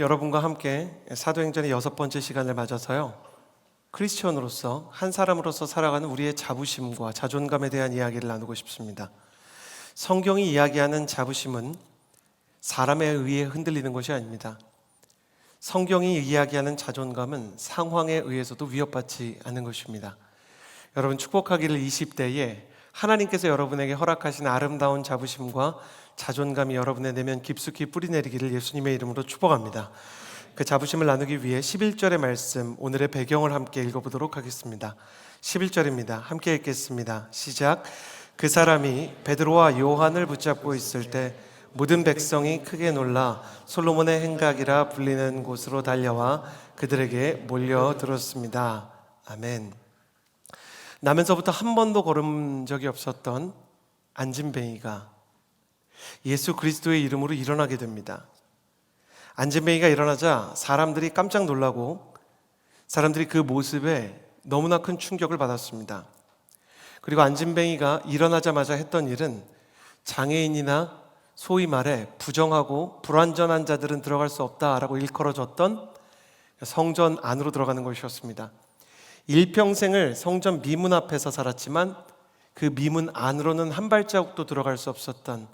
여러분과 함께 사도행전의 6번째 시간을 맞아서요, 크리스천으로서 한 사람으로서 살아가는 우리의 자부심과 자존감에 대한 이야기를 나누고 싶습니다. 성경이 이야기하는 자부심은 사람에 의해 흔들리는 것이 아닙니다. 성경이 이야기하는 자존감은 상황에 의해서도 위협받지 않는 것입니다. 여러분, 축복하기를 20대에 하나님께서 여러분에게 허락하신 아름다운 자부심과 자존감이 여러분의 내면 깊숙이 뿌리내리기를 예수님의 이름으로 축복합니다. 그 자부심을 나누기 위해 11절의 말씀, 오늘의 배경을 함께 읽어보도록 하겠습니다. 11절입니다. 함께 읽겠습니다. 시작. 그 사람이 베드로와 요한을 붙잡고 있을 때 모든 백성이 크게 놀라 솔로몬의 행각이라 불리는 곳으로 달려와 그들에게 몰려들었습니다. 아멘. 나면서부터 한 번도 걸은 적이 없었던 안진뱅이가 예수 그리스도의 이름으로 일어나게 됩니다. 안진뱅이가 일어나자 사람들이 깜짝 놀라고 사람들이 그 모습에 너무나 큰 충격을 받았습니다. 그리고 안진뱅이가 일어나자마자 했던 일은 장애인이나 소위 말해 부정하고 불완전한 자들은 들어갈 수 없다라고 일컬어졌던 성전 안으로 들어가는 것이었습니다. 일평생을 성전 미문 앞에서 살았지만 그 미문 안으로는 한 발자국도 들어갈 수 없었던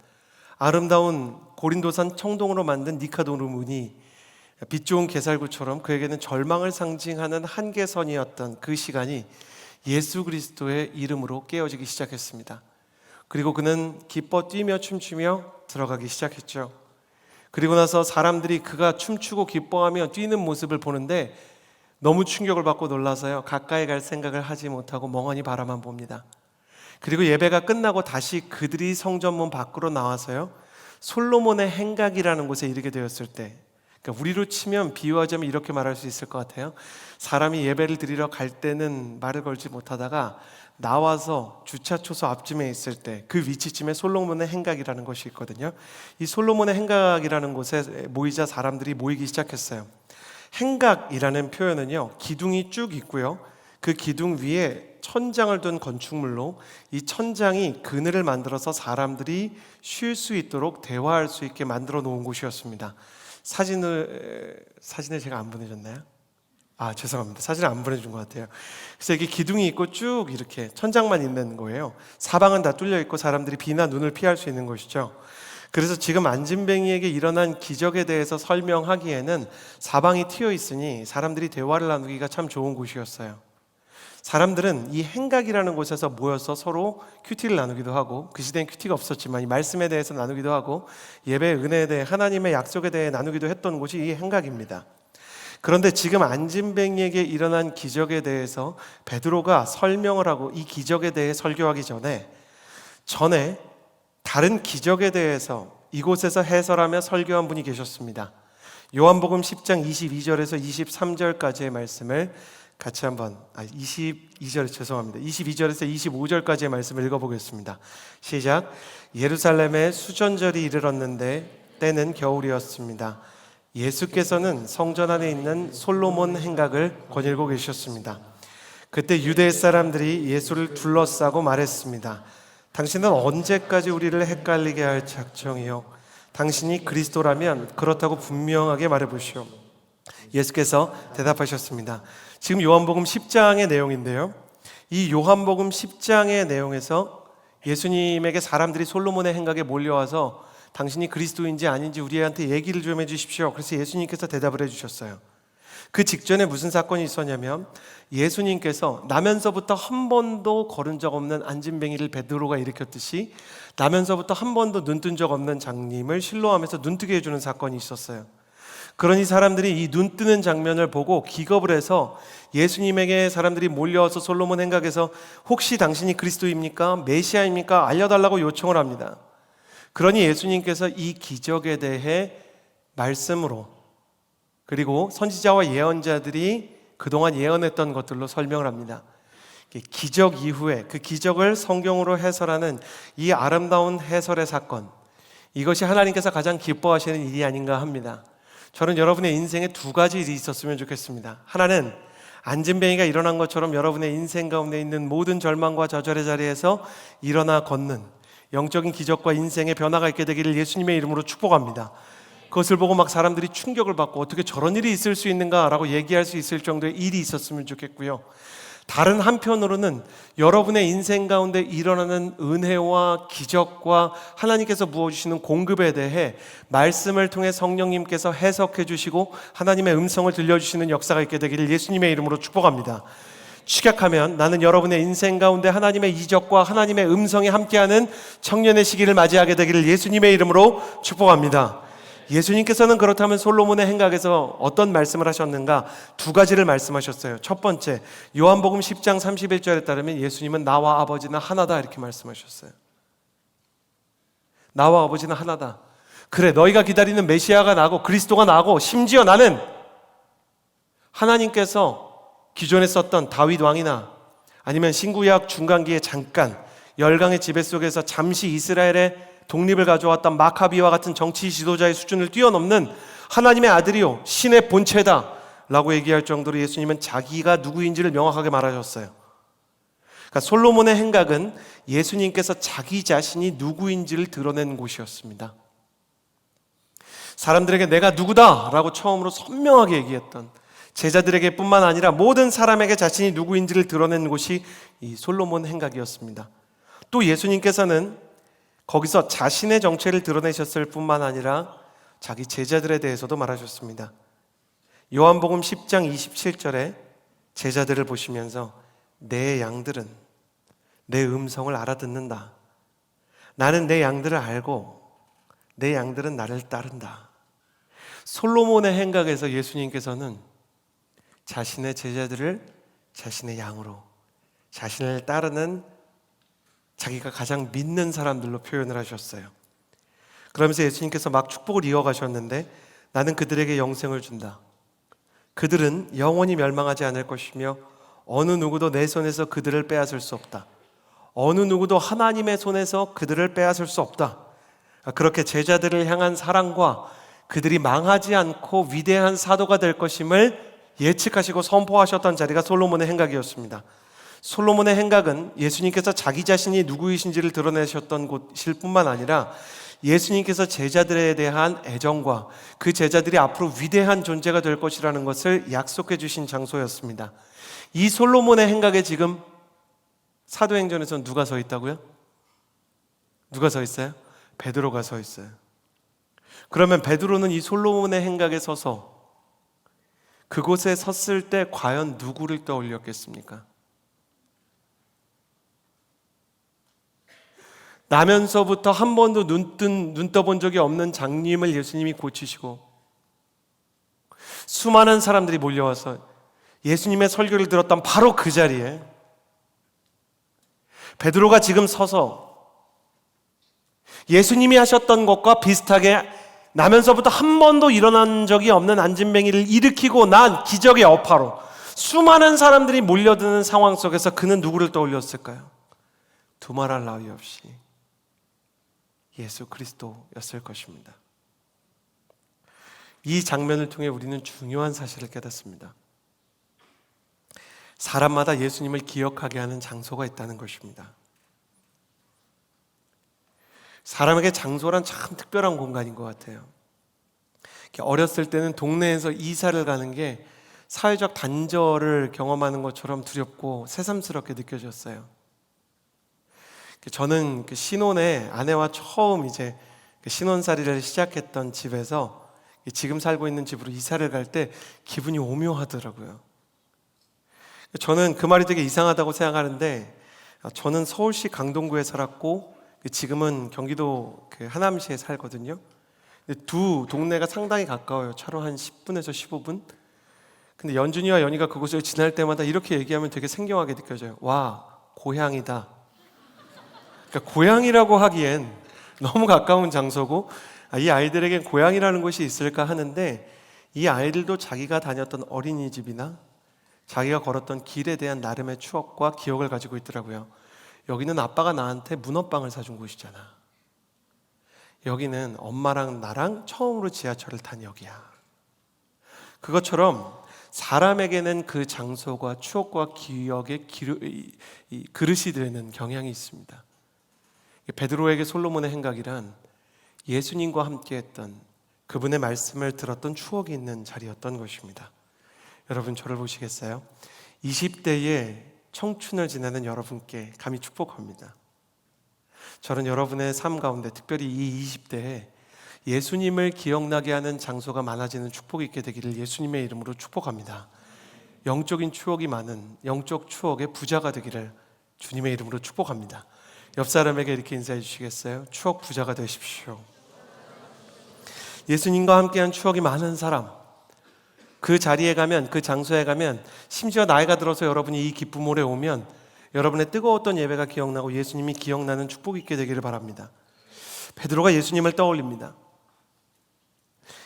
아름다운 고린도산 청동으로 만든 니카도르 문이 빛 좋은 게살구처럼 그에게는 절망을 상징하는 한계선이었던 그 시간이 예수 그리스도의 이름으로 깨어지기 시작했습니다. 그리고 그는 기뻐 뛰며 춤추며 들어가기 시작했죠. 그리고 나서 사람들이 그가 춤추고 기뻐하며 뛰는 모습을 보는데 너무 충격을 받고 놀라서요, 가까이 갈 생각을 하지 못하고 멍하니 바라만 봅니다. 그리고 예배가 끝나고 다시 그들이 성전문 밖으로 나와서요, 솔로몬의 행각이라는 곳에 이르게 되었을 때, 그러니까 우리로 치면 비유하자면 이렇게 말할 수 있을 것 같아요. 사람이 예배를 드리러 갈 때는 말을 걸지 못하다가 나와서 주차초소 앞쯤에 있을 때 그 위치쯤에 솔로몬의 행각이라는 것이 있거든요. 이 솔로몬의 행각이라는 곳에 모이자 사람들이 모이기 시작했어요. 행각이라는 표현은요, 기둥이 쭉 있고요, 그 기둥 위에 천장을 둔 건축물로 이 천장이 그늘을 만들어서 사람들이 쉴 수 있도록 대화할 수 있게 만들어 놓은 곳이었습니다. 사진을 제가 안 보내줬나요? 죄송합니다. 사진을 안 보내준 것 같아요. 그래서 이게 기둥이 있고 쭉 이렇게 천장만 있는 거예요. 사방은 다 뚫려 있고 사람들이 비나 눈을 피할 수 있는 것이죠. 그래서 지금 안진뱅이에게 일어난 기적에 대해서 설명하기에는 사방이 트여 있으니 사람들이 대화를 나누기가 참 좋은 곳이었어요. 사람들은 이 행각이라는 곳에서 모여서 서로 큐티를 나누기도 하고, 그 시대엔 큐티가 없었지만 이 말씀에 대해서 나누기도 하고 예배의 은혜에 대해 하나님의 약속에 대해 나누기도 했던 곳이 이 행각입니다. 그런데 지금 안진뱅이에게 일어난 기적에 대해서 베드로가 설명을 하고 이 기적에 대해 설교하기 전에 다른 기적에 대해서 이곳에서 해설하며 설교한 분이 계셨습니다. 요한복음 10장 22절에서 23절까지의 말씀을 같이 한번 22절에서 25절까지의 말씀을 읽어보겠습니다. 시작. 예루살렘에 수전절이 이르렀는데 때는 겨울이었습니다. 예수께서는 성전 안에 있는 솔로몬 행각을 거닐고 계셨습니다. 그때 유대 사람들이 예수를 둘러싸고 말했습니다. 당신은 언제까지 우리를 헷갈리게 할 작정이요? 당신이 그리스도라면 그렇다고 분명하게 말해보시오. 예수께서 대답하셨습니다. 지금 요한복음 10장의 내용인데요, 이 요한복음 10장의 내용에서 예수님에게 사람들이 솔로몬의 행각에 몰려와서 당신이 그리스도인지 아닌지 우리한테 얘기를 좀 해주십시오. 그래서 예수님께서 대답을 해주셨어요. 그 직전에 무슨 사건이 있었냐면 예수님께서 나면서부터 한 번도 걸은 적 없는 안진뱅이를 베드로가 일으켰듯이 나면서부터 한 번도 눈뜬 적 없는 장님을 실로암에서 눈뜨게 해주는 사건이 있었어요. 그러니 사람들이 이 눈뜨는 장면을 보고 기겁을 해서 예수님에게 사람들이 몰려와서 솔로몬 행각에서 혹시 당신이 그리스도입니까? 메시아입니까? 알려달라고 요청을 합니다. 그러니 예수님께서 이 기적에 대해 말씀으로, 그리고 선지자와 예언자들이 그동안 예언했던 것들로 설명을 합니다. 기적 이후에 그 기적을 성경으로 해설하는 이 아름다운 해설의 사건, 이것이 하나님께서 가장 기뻐하시는 일이 아닌가 합니다. 저는 여러분의 인생에 두 가지 일이 있었으면 좋겠습니다. 하나는 안진뱅이가 일어난 것처럼 여러분의 인생 가운데 있는 모든 절망과 좌절의 자리에서 일어나 걷는 영적인 기적과 인생의 변화가 있게 되기를 예수님의 이름으로 축복합니다. 그것을 보고 막 사람들이 충격을 받고 어떻게 저런 일이 있을 수 있는가라고 얘기할 수 있을 정도의 일이 있었으면 좋겠고요. 다른 한편으로는 여러분의 인생 가운데 일어나는 은혜와 기적과 하나님께서 부어주시는 공급에 대해 말씀을 통해 성령님께서 해석해 주시고 하나님의 음성을 들려주시는 역사가 있게 되기를 예수님의 이름으로 축복합니다. 축약하면 나는 여러분의 인생 가운데 하나님의 이적과 하나님의 음성이 함께하는 청년의 시기를 맞이하게 되기를 예수님의 이름으로 축복합니다. 예수님께서는 그렇다면 솔로몬의 행각에서 어떤 말씀을 하셨는가? 두 가지를 말씀하셨어요. 첫 번째, 요한복음 10장 31절에 따르면 예수님은 나와 아버지는 하나다 이렇게 말씀하셨어요. 나와 아버지는 하나다. 그래, 너희가 기다리는 메시아가 나고 그리스도가 나고 심지어 나는 하나님께서 기존에 썼던 다윗 왕이나 아니면 신구약 중간기에 잠깐 열강의 지배 속에서 잠시 이스라엘의 독립을 가져왔던 마카비와 같은 정치 지도자의 수준을 뛰어넘는 하나님의 아들이요 신의 본체다 라고 얘기할 정도로 예수님은 자기가 누구인지를 명확하게 말하셨어요. 그러니까 솔로몬의 행각은 예수님께서 자기 자신이 누구인지를 드러낸 곳이었습니다. 사람들에게 내가 누구다 라고 처음으로 선명하게 얘기했던, 제자들에게 뿐만 아니라 모든 사람에게 자신이 누구인지를 드러낸 곳이 이 솔로몬 행각이었습니다. 또 예수님께서는 거기서 자신의 정체를 드러내셨을 뿐만 아니라 자기 제자들에 대해서도 말하셨습니다. 요한복음 10장 27절에 제자들을 보시면서 내 양들은 내 음성을 알아듣는다. 나는 내 양들을 알고 내 양들은 나를 따른다. 솔로몬의 행각에서 예수님께서는 자신의 제자들을 자신의 양으로, 자신을 따르는 자기가 가장 믿는 사람들로 표현을 하셨어요. 그러면서 예수님께서 막 축복을 이어가셨는데 나는 그들에게 영생을 준다. 그들은 영원히 멸망하지 않을 것이며 어느 누구도 내 손에서 그들을 빼앗을 수 없다. 어느 누구도 하나님의 손에서 그들을 빼앗을 수 없다. 그렇게 제자들을 향한 사랑과 그들이 망하지 않고 위대한 사도가 될 것임을 예측하시고 선포하셨던 자리가 솔로몬의 행각이었습니다. 솔로몬의 행각은 예수님께서 자기 자신이 누구이신지를 드러내셨던 곳일 뿐만 아니라 예수님께서 제자들에 대한 애정과 그 제자들이 앞으로 위대한 존재가 될 것이라는 것을 약속해 주신 장소였습니다. 이 솔로몬의 행각에 지금 사도행전에서는 누가 서 있다고요? 누가 서 있어요? 베드로가 서 있어요. 그러면 베드로는 이 솔로몬의 행각에 서서 그곳에 섰을 때 과연 누구를 떠올렸겠습니까? 나면서부터 한 번도 눈 떠본 적이 없는 장님을 예수님이 고치시고 수많은 사람들이 몰려와서 예수님의 설교를 들었던 바로 그 자리에 베드로가 지금 서서 예수님이 하셨던 것과 비슷하게 나면서부터 한 번도 일어난 적이 없는 안진뱅이를 일으키고 난 기적의 여파로 수많은 사람들이 몰려드는 상황 속에서 그는 누구를 떠올렸을까요? 두말할 나위 없이 예수 그리스도였을 것입니다. 이 장면을 통해 우리는 중요한 사실을 깨닫습니다. 사람마다 예수님을 기억하게 하는 장소가 있다는 것입니다. 사람에게 장소란 참 특별한 공간인 것 같아요. 어렸을 때는 동네에서 이사를 가는 게 사회적 단절을 경험하는 것처럼 두렵고 새삼스럽게 느껴졌어요. 저는 신혼에 아내와 처음 이제 신혼살이를 시작했던 집에서 지금 살고 있는 집으로 이사를 갈 때 기분이 오묘하더라고요. 저는 그 말이 되게 이상하다고 생각하는데 저는 서울시 강동구에 살았고 지금은 경기도 하남시에 살거든요. 두 동네가 상당히 가까워요. 차로 한 10분에서 15분. 근데 연준이와 연희가 그곳을 지날 때마다 이렇게 얘기하면 되게 생경하게 느껴져요. 와, 고향이다. 그러니까 고향이라고 하기엔 너무 가까운 장소고 이 아이들에겐 고향이라는 곳이 있을까 하는데 이 아이들도 자기가 다녔던 어린이집이나 자기가 걸었던 길에 대한 나름의 추억과 기억을 가지고 있더라고요. 여기는 아빠가 나한테 문어빵을 사준 곳이잖아. 여기는 엄마랑 나랑 처음으로 지하철을 탄 역이야. 그것처럼 사람에게는 그 장소가 추억과 기억의 그릇이 되는 경향이 있습니다. 베드로에게 솔로몬의 행각이란 예수님과 함께했던 그분의 말씀을 들었던 추억이 있는 자리였던 것입니다. 여러분, 저를 보시겠어요? 20대에 청춘을 지내는 여러분께 감히 축복합니다. 저는 여러분의 삶 가운데, 특별히 이 20대에 예수님을 기억나게 하는 장소가 많아지는 축복이 있게 되기를 예수님의 이름으로 축복합니다. 영적인 추억이 많은 영적 추억의 부자가 되기를 주님의 이름으로 축복합니다. 옆 사람에게 이렇게 인사해 주시겠어요? 추억 부자가 되십시오. 예수님과 함께한 추억이 많은 사람, 그 자리에 가면, 그 장소에 가면, 심지어 나이가 들어서 여러분이 이 기쁨 오래 오면 여러분의 뜨거웠던 예배가 기억나고 예수님이 기억나는 축복이 있게 되기를 바랍니다. 베드로가 예수님을 떠올립니다.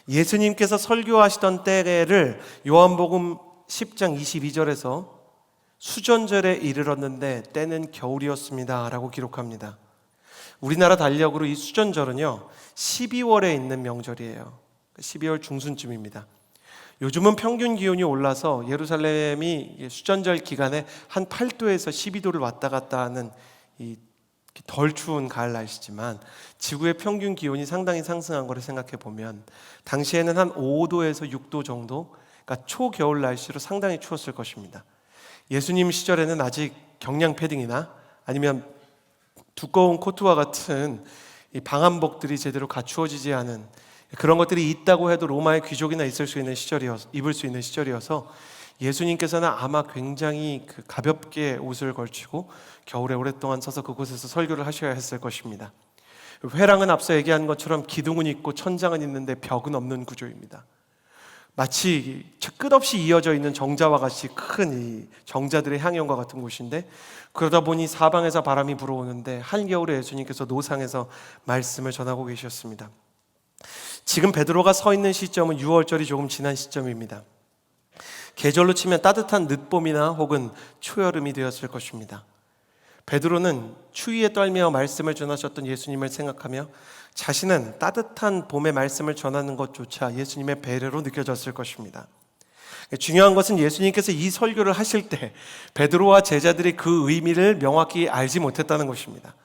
예수님께서 설교하시던 때를 요한복음 10장 22절에서 수전절에 이르렀는데 때는 겨울이었습니다 라고 기록합니다. 우리나라 달력으로 이 수전절은요 12월에 있는 명절이에요. 12월 중순쯤입니다. 요즘은 평균 기온이 올라서 예루살렘이 수전절 기간에 한 8도에서 12도를 왔다 갔다 하는 이 덜 추운 가을 날씨지만 지구의 평균 기온이 상당히 상승한 거를 생각해 보면 당시에는 한 5도에서 6도 정도, 그러니까 초겨울 날씨로 상당히 추웠을 것입니다. 예수님 시절에는 아직 경량 패딩이나 아니면 두꺼운 코트와 같은 이 방한복들이 제대로 갖추어지지 않은 그런 것들이 있다고 해도 로마의 귀족이나 입을 수 있는 시절이어서 예수님께서는 아마 굉장히 가볍게 옷을 걸치고 겨울에 오랫동안 서서 그곳에서 설교를 하셔야 했을 것입니다. 회랑은 앞서 얘기한 것처럼 기둥은 있고 천장은 있는데 벽은 없는 구조입니다. 마치 끝없이 이어져 있는 정자와 같이 큰 이 정자들의 향연과 같은 곳인데, 그러다 보니 사방에서 바람이 불어오는데 한겨울에 예수님께서 노상에서 말씀을 전하고 계셨습니다. 지금 베드로가 서 있는 시점은 6월절이 조금 지난 시점입니다. 계절로 치면 따뜻한 늦봄이나 혹은 초여름이 되었을 것입니다. 베드로는 추위에 떨며 말씀을 전하셨던 예수님을 생각하며 자신은 따뜻한 봄의 말씀을 전하는 것조차 예수님의 배려로 느껴졌을 것입니다. 중요한 것은 예수님께서 이 설교를 하실 때 베드로와 제자들이 그 의미를 명확히 알지 못했다는 것입니다.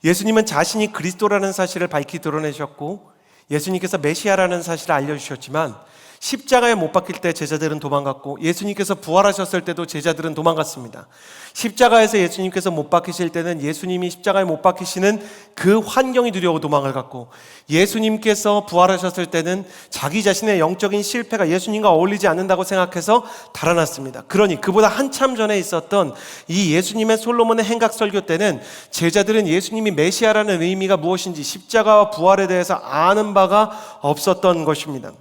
예수님은 자신이 그리스도라는 사실을 밝히 드러내셨고 예수님께서 메시아라는 사실을 알려주셨지만 십자가에 못 박힐 때 제자들은 도망갔고 예수님께서 부활하셨을 때도 제자들은 도망갔습니다. 십자가에서 예수님께서 못 박히실 때는 예수님이 십자가에 못 박히시는 그 환경이 두려워 도망을 갔고, 예수님께서 부활하셨을 때는 자기 자신의 영적인 실패가 예수님과 어울리지 않는다고 생각해서 달아났습니다. 그러니 그보다 한참 전에 있었던 이 예수님의 솔로몬의 행각 설교 때는 제자들은 예수님이 메시아라는 의미가 무엇인지 십자가와 부활에 대해서 아는 바가 없었던 것입니다.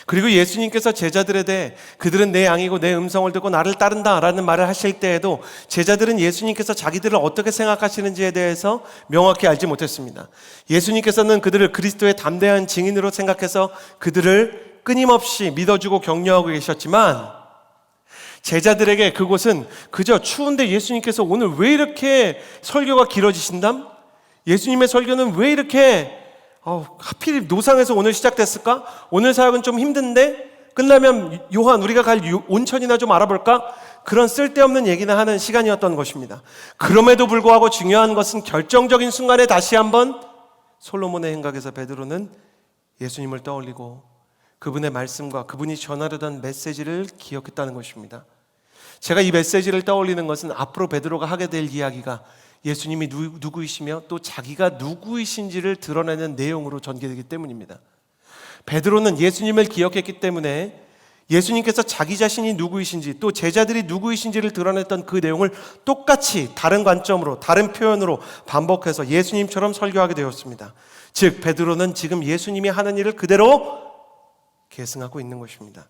그리고 예수님께서 제자들에 대해 그들은 내 양이고 내 음성을 듣고 나를 따른다 라는 말을 하실 때에도 제자들은 예수님께서 자기들을 어떻게 생각하시는지에 대해서 명확히 알지 못했습니다. 예수님께서는 그들을 그리스도의 담대한 증인으로 생각해서 그들을 끊임없이 믿어주고 격려하고 계셨지만 제자들에게 그곳은 그저 추운데 예수님께서 오늘 왜 이렇게 설교가 길어지신담? 예수님의 설교는 왜 이렇게 하필 노상에서 오늘 시작됐을까? 오늘 사역은 좀 힘든데 끝나면 요한 우리가 갈 온천이나 좀 알아볼까? 그런 쓸데없는 얘기나 하는 시간이었던 것입니다. 그럼에도 불구하고 중요한 것은 결정적인 순간에 다시 한번 솔로몬의 행각에서 베드로는 예수님을 떠올리고 그분의 말씀과 그분이 전하려던 메시지를 기억했다는 것입니다. 제가 이 메시지를 떠올리는 것은 앞으로 베드로가 하게 될 이야기가 예수님이 누구이시며 또 자기가 누구이신지를 드러내는 내용으로 전개되기 때문입니다. 베드로는 예수님을 기억했기 때문에 예수님께서 자기 자신이 누구이신지 또 제자들이 누구이신지를 드러냈던 그 내용을 똑같이 다른 관점으로 다른 표현으로 반복해서 예수님처럼 설교하게 되었습니다. 즉 베드로는 지금 예수님이 하는 일을 그대로 계승하고 있는 것입니다.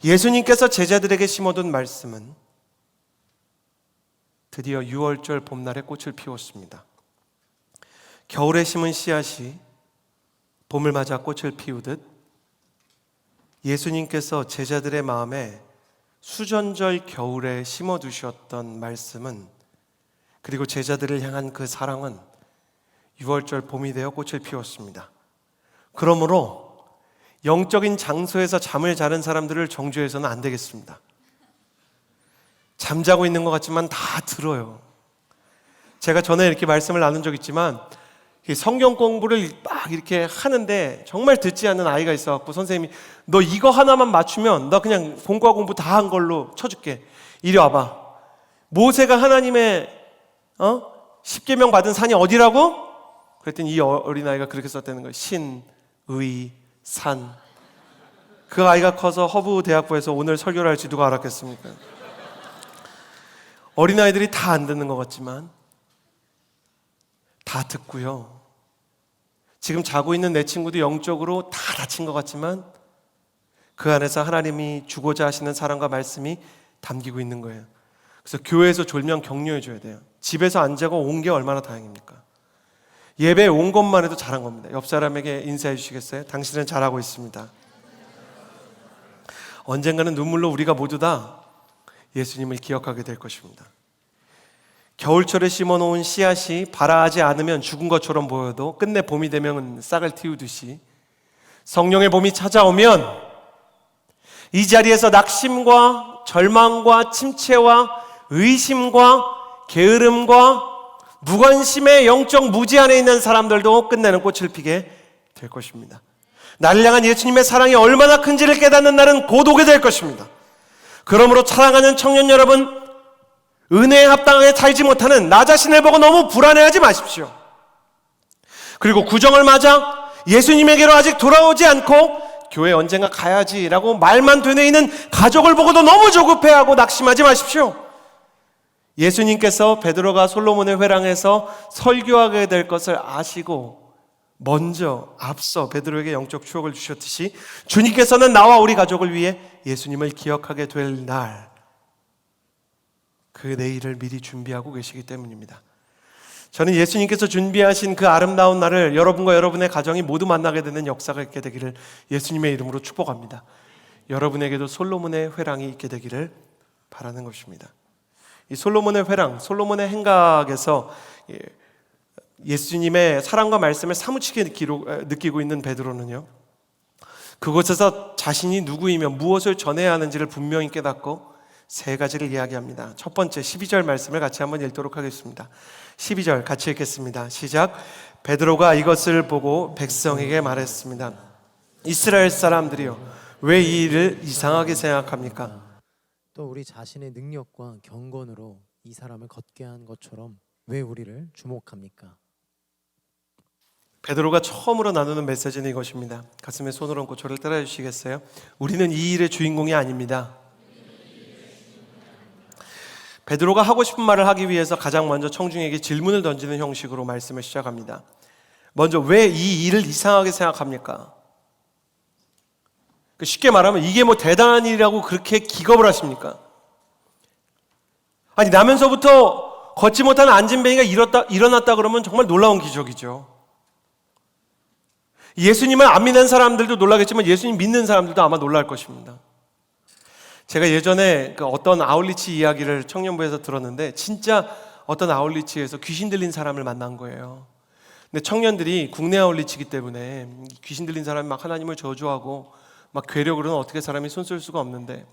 예수님께서 제자들에게 심어둔 말씀은 드디어 6월절 봄날에 꽃을 피웠습니다. 겨울에 심은 씨앗이 봄을 맞아 꽃을 피우듯 예수님께서 제자들의 마음에 수전절 겨울에 심어두셨던 말씀은, 그리고 제자들을 향한 그 사랑은 6월절 봄이 되어 꽃을 피웠습니다. 그러므로 영적인 장소에서 잠을 자는 사람들을 정죄해서는 안 되겠습니다. 잠자고 있는 것 같지만 다 들어요. 제가 전에 이렇게 말씀을 나눈 적 있지만 성경 공부를 막 이렇게 하는데 정말 듣지 않는 아이가 있어갖고 선생님이 너 이거 하나만 맞추면 나 그냥 본과 공부 다 한 걸로 쳐줄게. 이리 와봐. 모세가 하나님의 10계명 받은 산이 어디라고? 그랬더니 이 어린아이가 그렇게 썼다는 거예요. 신, 의, 산. 그 아이가 커서 허브대학부에서 오늘 설교를 할지 누가 알았겠습니까? 어린아이들이 다 안 듣는 것 같지만 다 듣고요. 지금 자고 있는 내 친구도 영적으로 다 다친 것 같지만 그 안에서 하나님이 주고자 하시는 사랑과 말씀이 담기고 있는 거예요. 그래서 교회에서 졸면 격려해 줘야 돼요. 집에서 안 자고 온 게 얼마나 다행입니까? 예배에 온 것만 해도 잘한 겁니다. 옆 사람에게 인사해 주시겠어요? 당신은 잘하고 있습니다. 언젠가는 눈물로 우리가 모두 다 예수님을 기억하게 될 것입니다. 겨울철에 심어놓은 씨앗이 발아하지 않으면 죽은 것처럼 보여도 끝내 봄이 되면 싹을 틔우듯이 성령의 봄이 찾아오면 이 자리에서 낙심과 절망과 침체와 의심과 게으름과 무관심의 영적 무지 안에 있는 사람들도 끝내는 꽃을 피게 될 것입니다. 나를 향한 예수님의 사랑이 얼마나 큰지를 깨닫는 날은 곧 오게 될 것입니다. 그러므로 사랑하는 청년 여러분, 은혜에 합당하게 살지 못하는 나 자신을 보고 너무 불안해하지 마십시오. 그리고 구정을 맞아 예수님에게로 아직 돌아오지 않고 교회 언젠가 가야지라고 말만 되뇌이는 가족을 보고도 너무 조급해하고 낙심하지 마십시오. 예수님께서 베드로가 솔로몬의 회랑에서 설교하게 될 것을 아시고 먼저 앞서 베드로에게 영적 추억을 주셨듯이 주님께서는 나와 우리 가족을 위해 예수님을 기억하게 될 날, 그 내일을 미리 준비하고 계시기 때문입니다. 저는 예수님께서 준비하신 그 아름다운 날을 여러분과 여러분의 가정이 모두 만나게 되는 역사가 있게 되기를 예수님의 이름으로 축복합니다. 여러분에게도 솔로몬의 회랑이 있게 되기를 바라는 것입니다. 이 솔로몬의 회랑, 솔로몬의 행각에서 예수님의 사랑과 말씀을 사무치게 느끼고 있는 베드로는요, 그곳에서 자신이 누구이며 무엇을 전해야 하는지를 분명히 깨닫고 세 가지를 이야기합니다. 첫 번째 12절 말씀을 같이 한번 읽도록 하겠습니다. 12절 같이 읽겠습니다. 시작. 베드로가 이것을 보고 백성에게 말했습니다. 이스라엘 사람들이여, 왜 이 일을 이상하게 생각합니까? 또 우리 자신의 능력과 경건으로 이 사람을 걷게 한 것처럼 왜 우리를 주목합니까? 베드로가 처음으로 나누는 메시지는 이것입니다. 가슴에 손을 얹고 저를 따라해 주시겠어요? 우리는 이 일의 주인공이 아닙니다. 베드로가 하고 싶은 말을 하기 위해서 가장 먼저 청중에게 질문을 던지는 형식으로 말씀을 시작합니다. 먼저 왜 이 일을 이상하게 생각합니까? 쉽게 말하면 이게 뭐 대단한 일이라고 그렇게 기겁을 하십니까? 아니, 나면서부터 걷지 못하는 안진뱅이가 일어났다 그러면 정말 놀라운 기적이죠. 예수님을 안 믿는 사람들도 놀라겠지만 예수님 믿는 사람들도 아마 놀랄 것입니다. 제가 예전에 어떤 아울리치 이야기를 청년부에서 들었는데 진짜 어떤 아울리치에서 귀신 들린 사람을 만난 거예요. 근데 청년들이 국내 아울리치이기 때문에 귀신 들린 사람이 막 하나님을 저주하고 막 괴력으로는 어떻게 사람이 손 쓸 수가 없는데,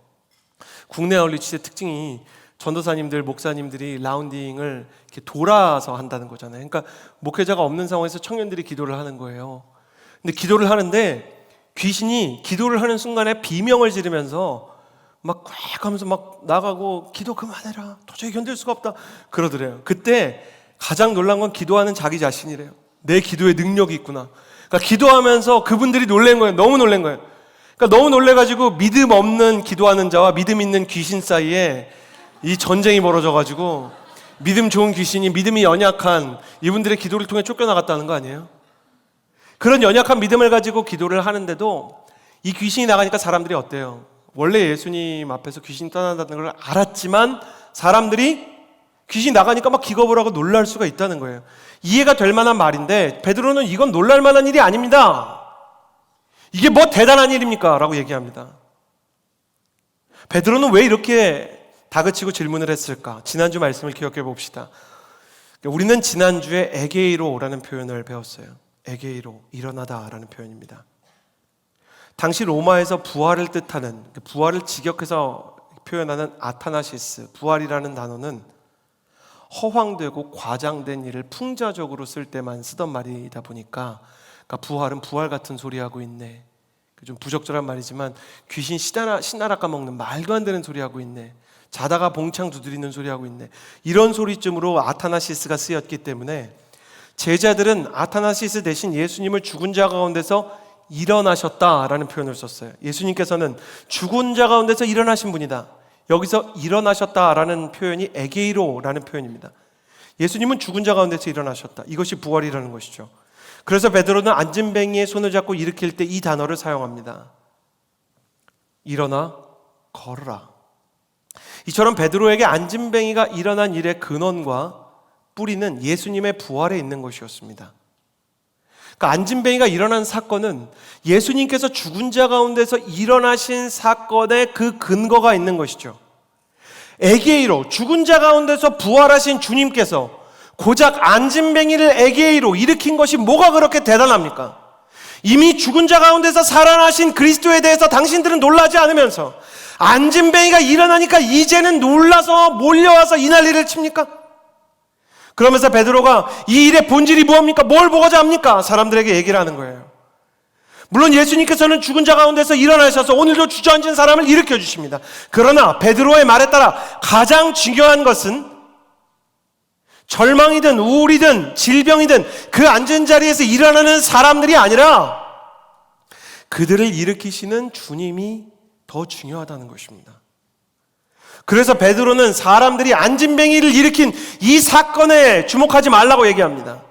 국내 아울리치의 특징이 전도사님들, 목사님들이 라운딩을 이렇게 돌아서 한다는 거잖아요. 그러니까 목회자가 없는 상황에서 청년들이 기도를 하는 거예요. 근데 기도를 하는데 귀신이 기도를 하는 순간에 비명을 지르면서 막 꽉 하면서 막 나가고 기도 그만해라, 도저히 견딜 수가 없다 그러더래요. 그때 가장 놀란 건 기도하는 자기 자신이래요. 내 기도에 능력이 있구나. 그러니까 기도하면서 그분들이 놀란 거예요. 너무 놀란 거예요. 그러니까 너무 놀래가지고 믿음 없는 기도하는 자와 믿음 있는 귀신 사이에 이 전쟁이 벌어져가지고 믿음 좋은 귀신이 믿음이 연약한 이분들의 기도를 통해 쫓겨나갔다는 거 아니에요? 그런 연약한 믿음을 가지고 기도를 하는데도 이 귀신이 나가니까 사람들이 어때요? 원래 예수님 앞에서 귀신이 떠난다는 걸 알았지만 사람들이 귀신이 나가니까 막 기겁을 하고 놀랄 수가 있다는 거예요. 이해가 될 만한 말인데 베드로는 이건 놀랄 만한 일이 아닙니다. 이게 뭐 대단한 일입니까? 라고 얘기합니다. 베드로는 왜 이렇게 다그치고 질문을 했을까? 지난주 말씀을 기억해 봅시다. 우리는 지난주에 에게이로라는 표현을 배웠어요. 에게이로, 일어나다라는 표현입니다. 당시 로마에서 부활을 뜻하는, 부활을 직역해서 표현하는 아타나시스, 부활이라는 단어는 허황되고 과장된 일을 풍자적으로 쓸 때만 쓰던 말이다 보니까, 그러니까 부활은 부활 같은 소리 하고 있네, 좀 부적절한 말이지만 귀신 신나라 까먹는 말도 안 되는 소리 하고 있네, 자다가 봉창 두드리는 소리 하고 있네, 이런 소리쯤으로 아타나시스가 쓰였기 때문에 제자들은 아타나시스 대신 예수님을 죽은 자 가운데서 일어나셨다라는 표현을 썼어요. 예수님께서는 죽은 자 가운데서 일어나신 분이다. 여기서 일어나셨다라는 표현이 에게이로라는 표현입니다. 예수님은 죽은 자 가운데서 일어나셨다. 이것이 부활이라는 것이죠. 그래서 베드로는 안진뱅이의 손을 잡고 일으킬 때 이 단어를 사용합니다. 일어나 걸으라. 이처럼 베드로에게 안진뱅이가 일어난 일의 근원과 뿌리는 예수님의 부활에 있는 것이었습니다. 그러니까 안진뱅이가 일어난 사건은 예수님께서 죽은 자 가운데서 일어나신 사건의 그 근거가 있는 것이죠. 에게이로, 죽은 자 가운데서 부활하신 주님께서 고작 안진뱅이를 에게이로 일으킨 것이 뭐가 그렇게 대단합니까? 이미 죽은 자 가운데서 살아나신 그리스도에 대해서 당신들은 놀라지 않으면서 안진뱅이가 일어나니까 이제는 놀라서 몰려와서 이 난리를 칩니까? 그러면서 베드로가 이 일의 본질이 무엇입니까? 뭘 보고자 합니까? 사람들에게 얘기를 하는 거예요. 물론 예수님께서는 죽은 자 가운데서 일어나셔서 오늘도 주저앉은 사람을 일으켜 주십니다. 그러나 베드로의 말에 따라 가장 중요한 것은 절망이든 우울이든 질병이든 그 앉은 자리에서 일어나는 사람들이 아니라 그들을 일으키시는 주님이 더 중요하다는 것입니다. 그래서 베드로는 사람들이 안진뱅이를 일으킨 이 사건에 주목하지 말라고 얘기합니다.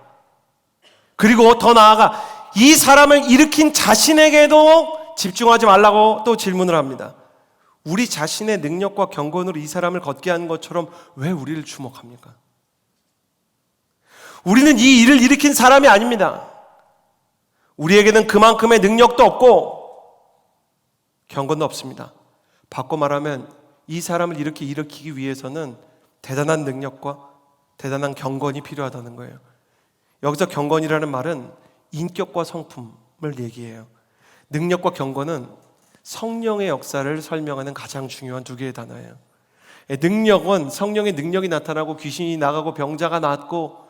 그리고 더 나아가 이 사람을 일으킨 자신에게도 집중하지 말라고 또 질문을 합니다. 우리 자신의 능력과 경건으로 이 사람을 걷게 한 것처럼 왜 우리를 주목합니까? 우리는 이 일을 일으킨 사람이 아닙니다. 우리에게는 그만큼의 능력도 없고 경건도 없습니다. 바꿔 말하면 이 사람을 이렇게 일으키기 위해서는 대단한 능력과 대단한 경건이 필요하다는 거예요. 여기서 경건이라는 말은 인격과 성품을 얘기해요. 능력과 경건은 성령의 역사를 설명하는 가장 중요한 두 개의 단어예요. 능력은 성령의 능력이 나타나고 귀신이 나가고 병자가 낫고,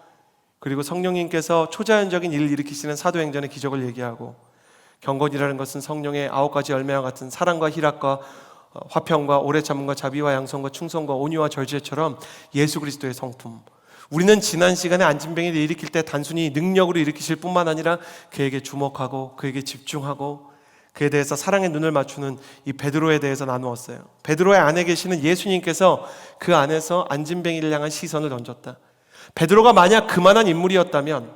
그리고 성령님께서 초자연적인 일을 일으키시는 사도행전의 기적을 얘기하고, 경건이라는 것은 성령의 9가지 열매와 같은 사랑과 희락과 화평과 오래 참음과 자비와 양성과 충성과 온유와 절제처럼 예수 그리스도의 성품. 우리는 지난 시간에 안진뱅이를 일으킬 때 단순히 능력으로 일으키실 뿐만 아니라 그에게 주목하고 그에게 집중하고 그에 대해서 사랑의 눈을 맞추는 이 베드로에 대해서 나누었어요. 베드로의 안에 계시는 예수님께서 그 안에서 안진뱅이를 향한 시선을 던졌다. 베드로가 만약 그만한 인물이었다면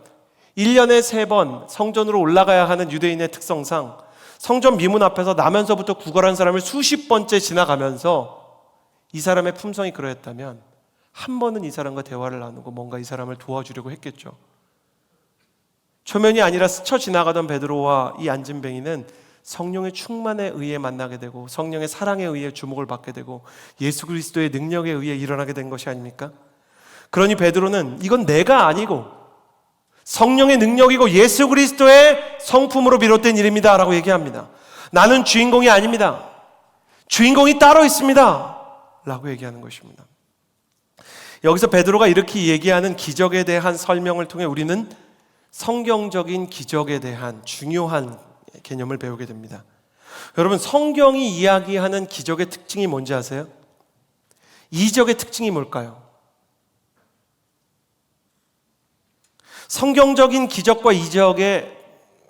1년에 3번 성전으로 올라가야 하는 유대인의 특성상 성전 미문 앞에서 나면서부터 구걸한 사람을 수십 번째 지나가면서 이 사람의 품성이 그러했다면 한 번은 이 사람과 대화를 나누고 뭔가 이 사람을 도와주려고 했겠죠. 초면이 아니라 스쳐 지나가던 베드로와 이 안진뱅이는 성령의 충만에 의해 만나게 되고 성령의 사랑에 의해 주목을 받게 되고 예수 그리스도의 능력에 의해 일어나게 된 것이 아닙니까? 그러니 베드로는 이건 내가 아니고 성령의 능력이고 예수 그리스도의 성품으로 비롯된 일입니다 라고 얘기합니다. 나는 주인공이 아닙니다. 주인공이 따로 있습니다 라고 얘기하는 것입니다. 여기서 베드로가 이렇게 얘기하는 기적에 대한 설명을 통해 우리는 성경적인 기적에 대한 중요한 개념을 배우게 됩니다. 여러분, 성경이 이야기하는 기적의 특징이 뭔지 아세요? 이적의 특징이 뭘까요? 성경적인 기적과 이적에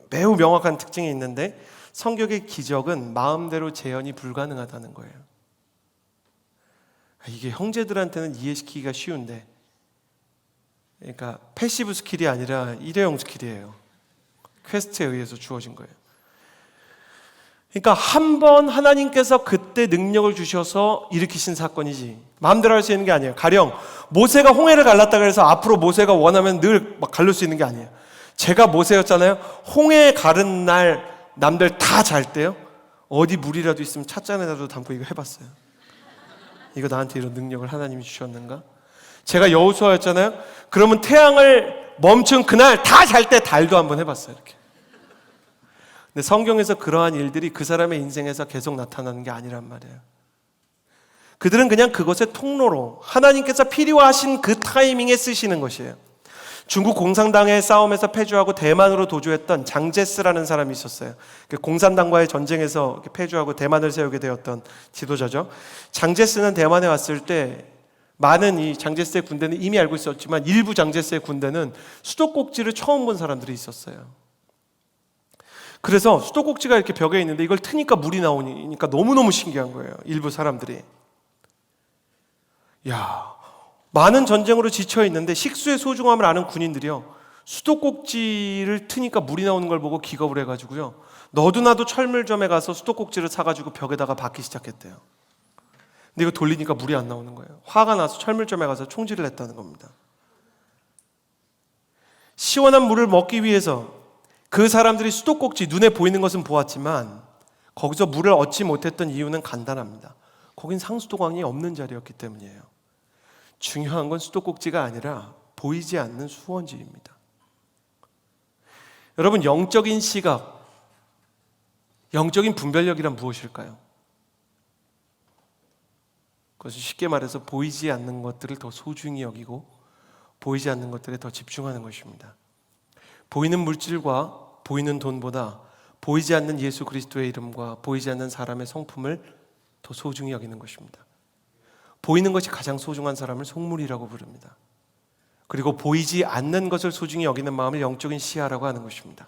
매우 명확한 특징이 있는데, 성경의 기적은 마음대로 재현이 불가능하다는 거예요. 이게 형제들한테는 이해시키기가 쉬운데, 그러니까 패시브 스킬이 아니라 일회용 스킬이에요. 퀘스트에 의해서 주어진 거예요. 그러니까 한 번 하나님께서 그때 능력을 주셔서 일으키신 사건이지 마음대로 할 수 있는 게 아니에요. 가령 모세가 홍해를 갈랐다 그래서 앞으로 모세가 원하면 늘 막 갈릴 수 있는 게 아니에요. 제가 모세였잖아요. 홍해 가른 날 남들 다 잘 때요, 어디 물이라도 있으면 찻잔에라도 담고 이거 해봤어요. 이거 나한테 이런 능력을 하나님이 주셨는가? 제가 여호수아였잖아요. 그러면 태양을 멈춘 그날 다 잘 때 달도 한번 해봤어요. 이렇게. 근데 성경에서 그러한 일들이 그 사람의 인생에서 계속 나타나는 게 아니란 말이에요. 그들은 그냥 그것의 통로로 하나님께서 필요하신 그 타이밍에 쓰시는 것이에요. 중국 공산당의 싸움에서 패주하고 대만으로 도주했던 장제스라는 사람이 있었어요. 공산당과의 전쟁에서 패주하고 대만을 세우게 되었던 지도자죠. 장제스는 대만에 왔을 때 많은 이 장제스의 군대는 이미 알고 있었지만 일부 장제스의 군대는 수도꼭지를 처음 본 사람들이 있었어요. 그래서 수도꼭지가 이렇게 벽에 있는데 이걸 트니까 물이 나오니까 너무너무 신기한 거예요. 일부 사람들이. 많은 전쟁으로 지쳐 있는데 식수의 소중함을 아는 군인들이요, 수도꼭지를 트니까 물이 나오는 걸 보고 기겁을 해가지고요, 너도 나도 철물점에 가서 수도꼭지를 사가지고 벽에다가 박기 시작했대요. 근데 이거 돌리니까 물이 안 나오는 거예요. 화가 나서 철물점에 가서 총질을 했다는 겁니다. 시원한 물을 먹기 위해서 그 사람들이 수도꼭지, 눈에 보이는 것은 보았지만 거기서 물을 얻지 못했던 이유는 간단합니다. 거긴 상수도관이 없는 자리였기 때문이에요. 중요한 건 수도꼭지가 아니라 보이지 않는 수원지입니다. 여러분, 영적인 시각, 영적인 분별력이란 무엇일까요? 그것은 쉽게 말해서 보이지 않는 것들을 더 소중히 여기고 보이지 않는 것들에 더 집중하는 것입니다. 보이는 물질과 보이는 돈보다 보이지 않는 예수 그리스도의 이름과 보이지 않는 사람의 성품을 더 소중히 여기는 것입니다. 보이는 것이 가장 소중한 사람을 속물이라고 부릅니다. 그리고 보이지 않는 것을 소중히 여기는 마음을 영적인 시야라고 하는 것입니다.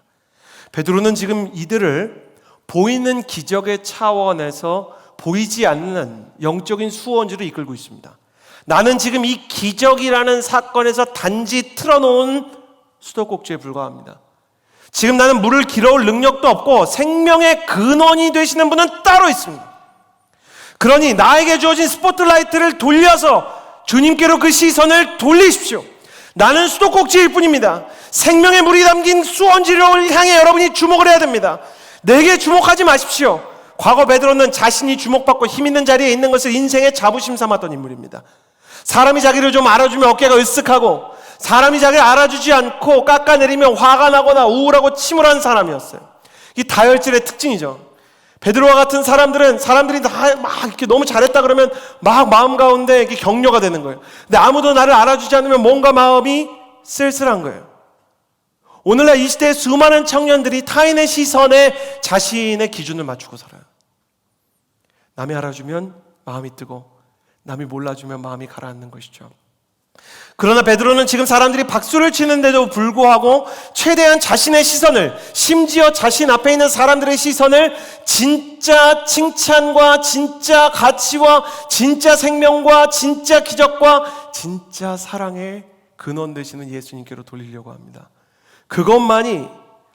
베드로는 지금 이들을 보이는 기적의 차원에서 보이지 않는 영적인 수원지로 이끌고 있습니다. 나는 지금 이 기적이라는 사건에서 단지 틀어놓은 수도꼭지에 불과합니다. 지금 나는 물을 길어올 능력도 없고 생명의 근원이 되시는 분은 따로 있습니다. 그러니 나에게 주어진 스포트라이트를 돌려서 주님께로 그 시선을 돌리십시오. 나는 수도꼭지일 뿐입니다. 생명의 물이 담긴 수원지를 향해 여러분이 주목을 해야 됩니다. 내게 주목하지 마십시오. 과거 베드로는 자신이 주목받고 힘 있는 자리에 있는 것을 인생의 자부심 삼았던 인물입니다. 사람이 자기를 좀 알아주면 어깨가 으쓱하고, 사람이 자기를 알아주지 않고 깎아내리면 화가 나거나 우울하고 침울한 사람이었어요. 이 다혈질의 특징이죠. 베드로와 같은 사람들은 사람들이 막 이렇게 너무 잘했다 그러면 막 마음 가운데 이렇게 격려가 되는 거예요. 근데 아무도 나를 알아주지 않으면 뭔가 마음이 쓸쓸한 거예요. 오늘날 이 시대의 수많은 청년들이 타인의 시선에 자신의 기준을 맞추고 살아요. 남이 알아주면 마음이 뜨고 남이 몰라주면 마음이 가라앉는 것이죠. 그러나 베드로는 지금 사람들이 박수를 치는데도 불구하고 최대한 자신의 시선을, 심지어 자신 앞에 있는 사람들의 시선을 진짜 칭찬과 진짜 가치와 진짜 생명과 진짜 기적과 진짜 사랑의 근원 되시는 예수님께로 돌리려고 합니다. 그것만이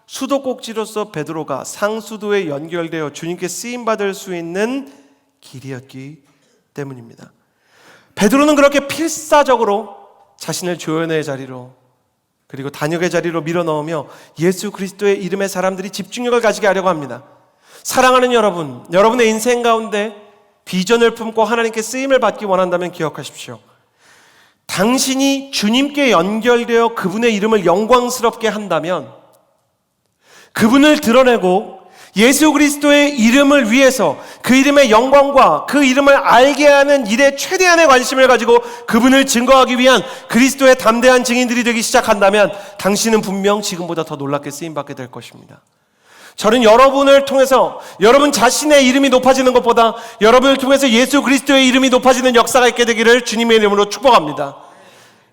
수도꼭지로서 베드로가 상수도에 연결되어 주님께 쓰임받을 수 있는 길이었기 때문입니다. 베드로는 그렇게 필사적으로 자신을 조연의 자리로 그리고 단역의 자리로 밀어넣으며 예수 그리스도의 이름의 사람들이 집중력을 가지게 하려고 합니다. 사랑하는 여러분, 여러분의 인생 가운데 비전을 품고 하나님께 쓰임을 받기 원한다면 기억하십시오. 당신이 주님께 연결되어 그분의 이름을 영광스럽게 한다면, 그분을 드러내고 예수 그리스도의 이름을 위해서 그 이름의 영광과 그 이름을 알게 하는 일에 최대한의 관심을 가지고 그분을 증거하기 위한 그리스도의 담대한 증인들이 되기 시작한다면 당신은 분명 지금보다 더 놀랍게 쓰임받게 될 것입니다. 저는 여러분을 통해서 여러분 자신의 이름이 높아지는 것보다 여러분을 통해서 예수 그리스도의 이름이 높아지는 역사가 있게 되기를 주님의 이름으로 축복합니다.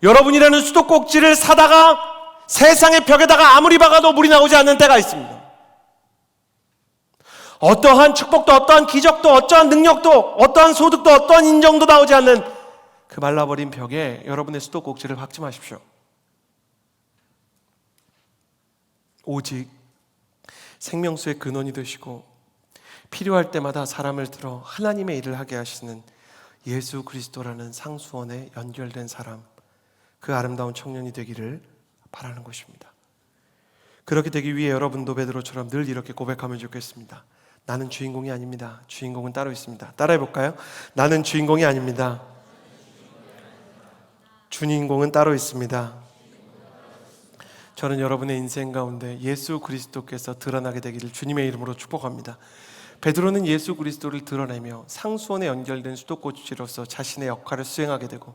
여러분이라는 수도꼭지를 사다가 세상의 벽에다가 아무리 박아도 물이 나오지 않는 때가 있습니다. 어떠한 축복도, 어떠한 기적도, 어떠한 능력도, 어떠한 소득도, 어떠한 인정도 나오지 않는 그 말라버린 벽에 여러분의 수도꼭지를 박지 마십시오. 오직 생명수의 근원이 되시고 필요할 때마다 사람을 들어 하나님의 일을 하게 하시는 예수 그리스도라는 상수원에 연결된 사람, 그 아름다운 청년이 되기를 바라는 것입니다. 그렇게 되기 위해 여러분도 베드로처럼 늘 이렇게 고백하면 좋겠습니다. 나는 주인공이 아닙니다. 주인공은 따로 있습니다. 따라해볼까요? 나는 주인공이 아닙니다. 주인공은 따로 있습니다. 저는 여러분의 인생 가운데 예수 그리스도께서 드러나게 되기를 주님의 이름으로 축복합니다. 베드로는 예수 그리스도를 드러내며 상수원에 연결된 수도꼭지로서 자신의 역할을 수행하게 되고,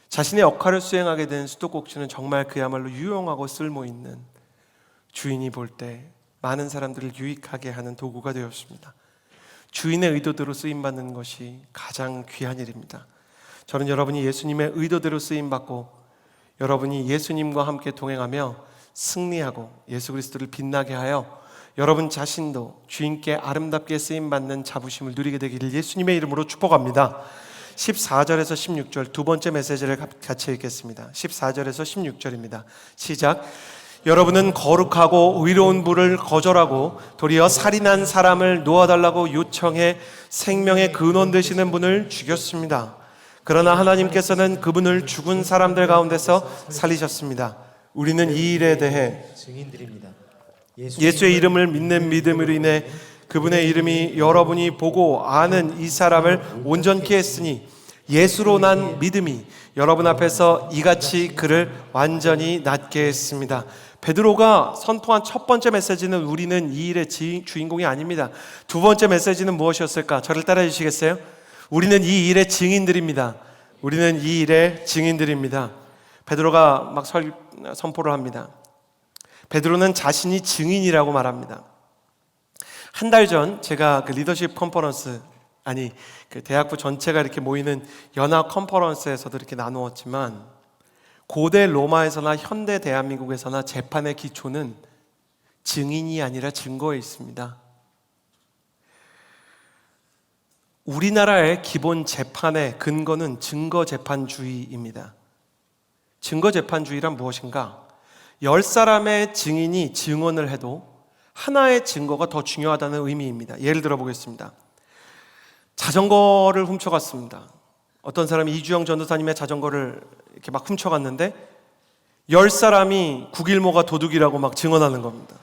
자신의 역할을 수행하게 된 수도꼭지는 정말 그야말로 유용하고 쓸모있는, 주인이 볼 때 많은 사람들을 유익하게 하는 도구가 되었습니다. 주인의 의도대로 쓰임받는 것이 가장 귀한 일입니다. 저는 여러분이 예수님의 의도대로 쓰임받고 여러분이 예수님과 함께 동행하며 승리하고 예수 그리스도를 빛나게 하여 여러분 자신도 주인께 아름답게 쓰임받는 자부심을 누리게 되기를 예수님의 이름으로 축복합니다. 14절에서 16절 두 번째 메시지를 같이 읽겠습니다. 14절에서 16절입니다. 시작. 여러분은 거룩하고 의로운 불을 거절하고 도리어 살인한 사람을 놓아달라고 요청해 생명의 근원 되시는 분을 죽였습니다. 그러나 하나님께서는 그분을 죽은 사람들 가운데서 살리셨습니다. 우리는 이 일에 대해 증인들입니다. 예수의 이름을 믿는 믿음으로 인해 그분의 이름이 여러분이 보고 아는 이 사람을 온전케 했으니 예수로 난 믿음이 여러분 앞에서 이같이 그를 완전히 낫게 했습니다. 베드로가 선포한 첫 번째 메시지는 우리는 이 일의 주인공이 아닙니다. 두 번째 메시지는 무엇이었을까? 저를 따라해 주시겠어요? 우리는 이 일의 증인들입니다. 우리는 이 일의 증인들입니다. 베드로가 막 선포를 합니다. 베드로는 자신이 증인이라고 말합니다. 한 달 전 제가 그 리더십 컨퍼런스, 그 대학부 전체가 이렇게 모이는 연합 컨퍼런스에서도 이렇게 나누었지만, 고대 로마에서나 현대 대한민국에서나 재판의 기초는 증인이 아니라 증거에 있습니다. 우리나라의 기본 재판의 근거는 증거재판주의입니다. 증거재판주의란 무엇인가? 10사람의 증인이 증언을 해도 하나의 증거가 더 중요하다는 의미입니다. 예를 들어 보겠습니다. 자전거를 훔쳐갔습니다. 어떤 사람이 이주영 전도사님의 자전거를 이렇게 막 훔쳐갔는데 10사람이 구길모가 도둑이라고 막 증언하는 겁니다.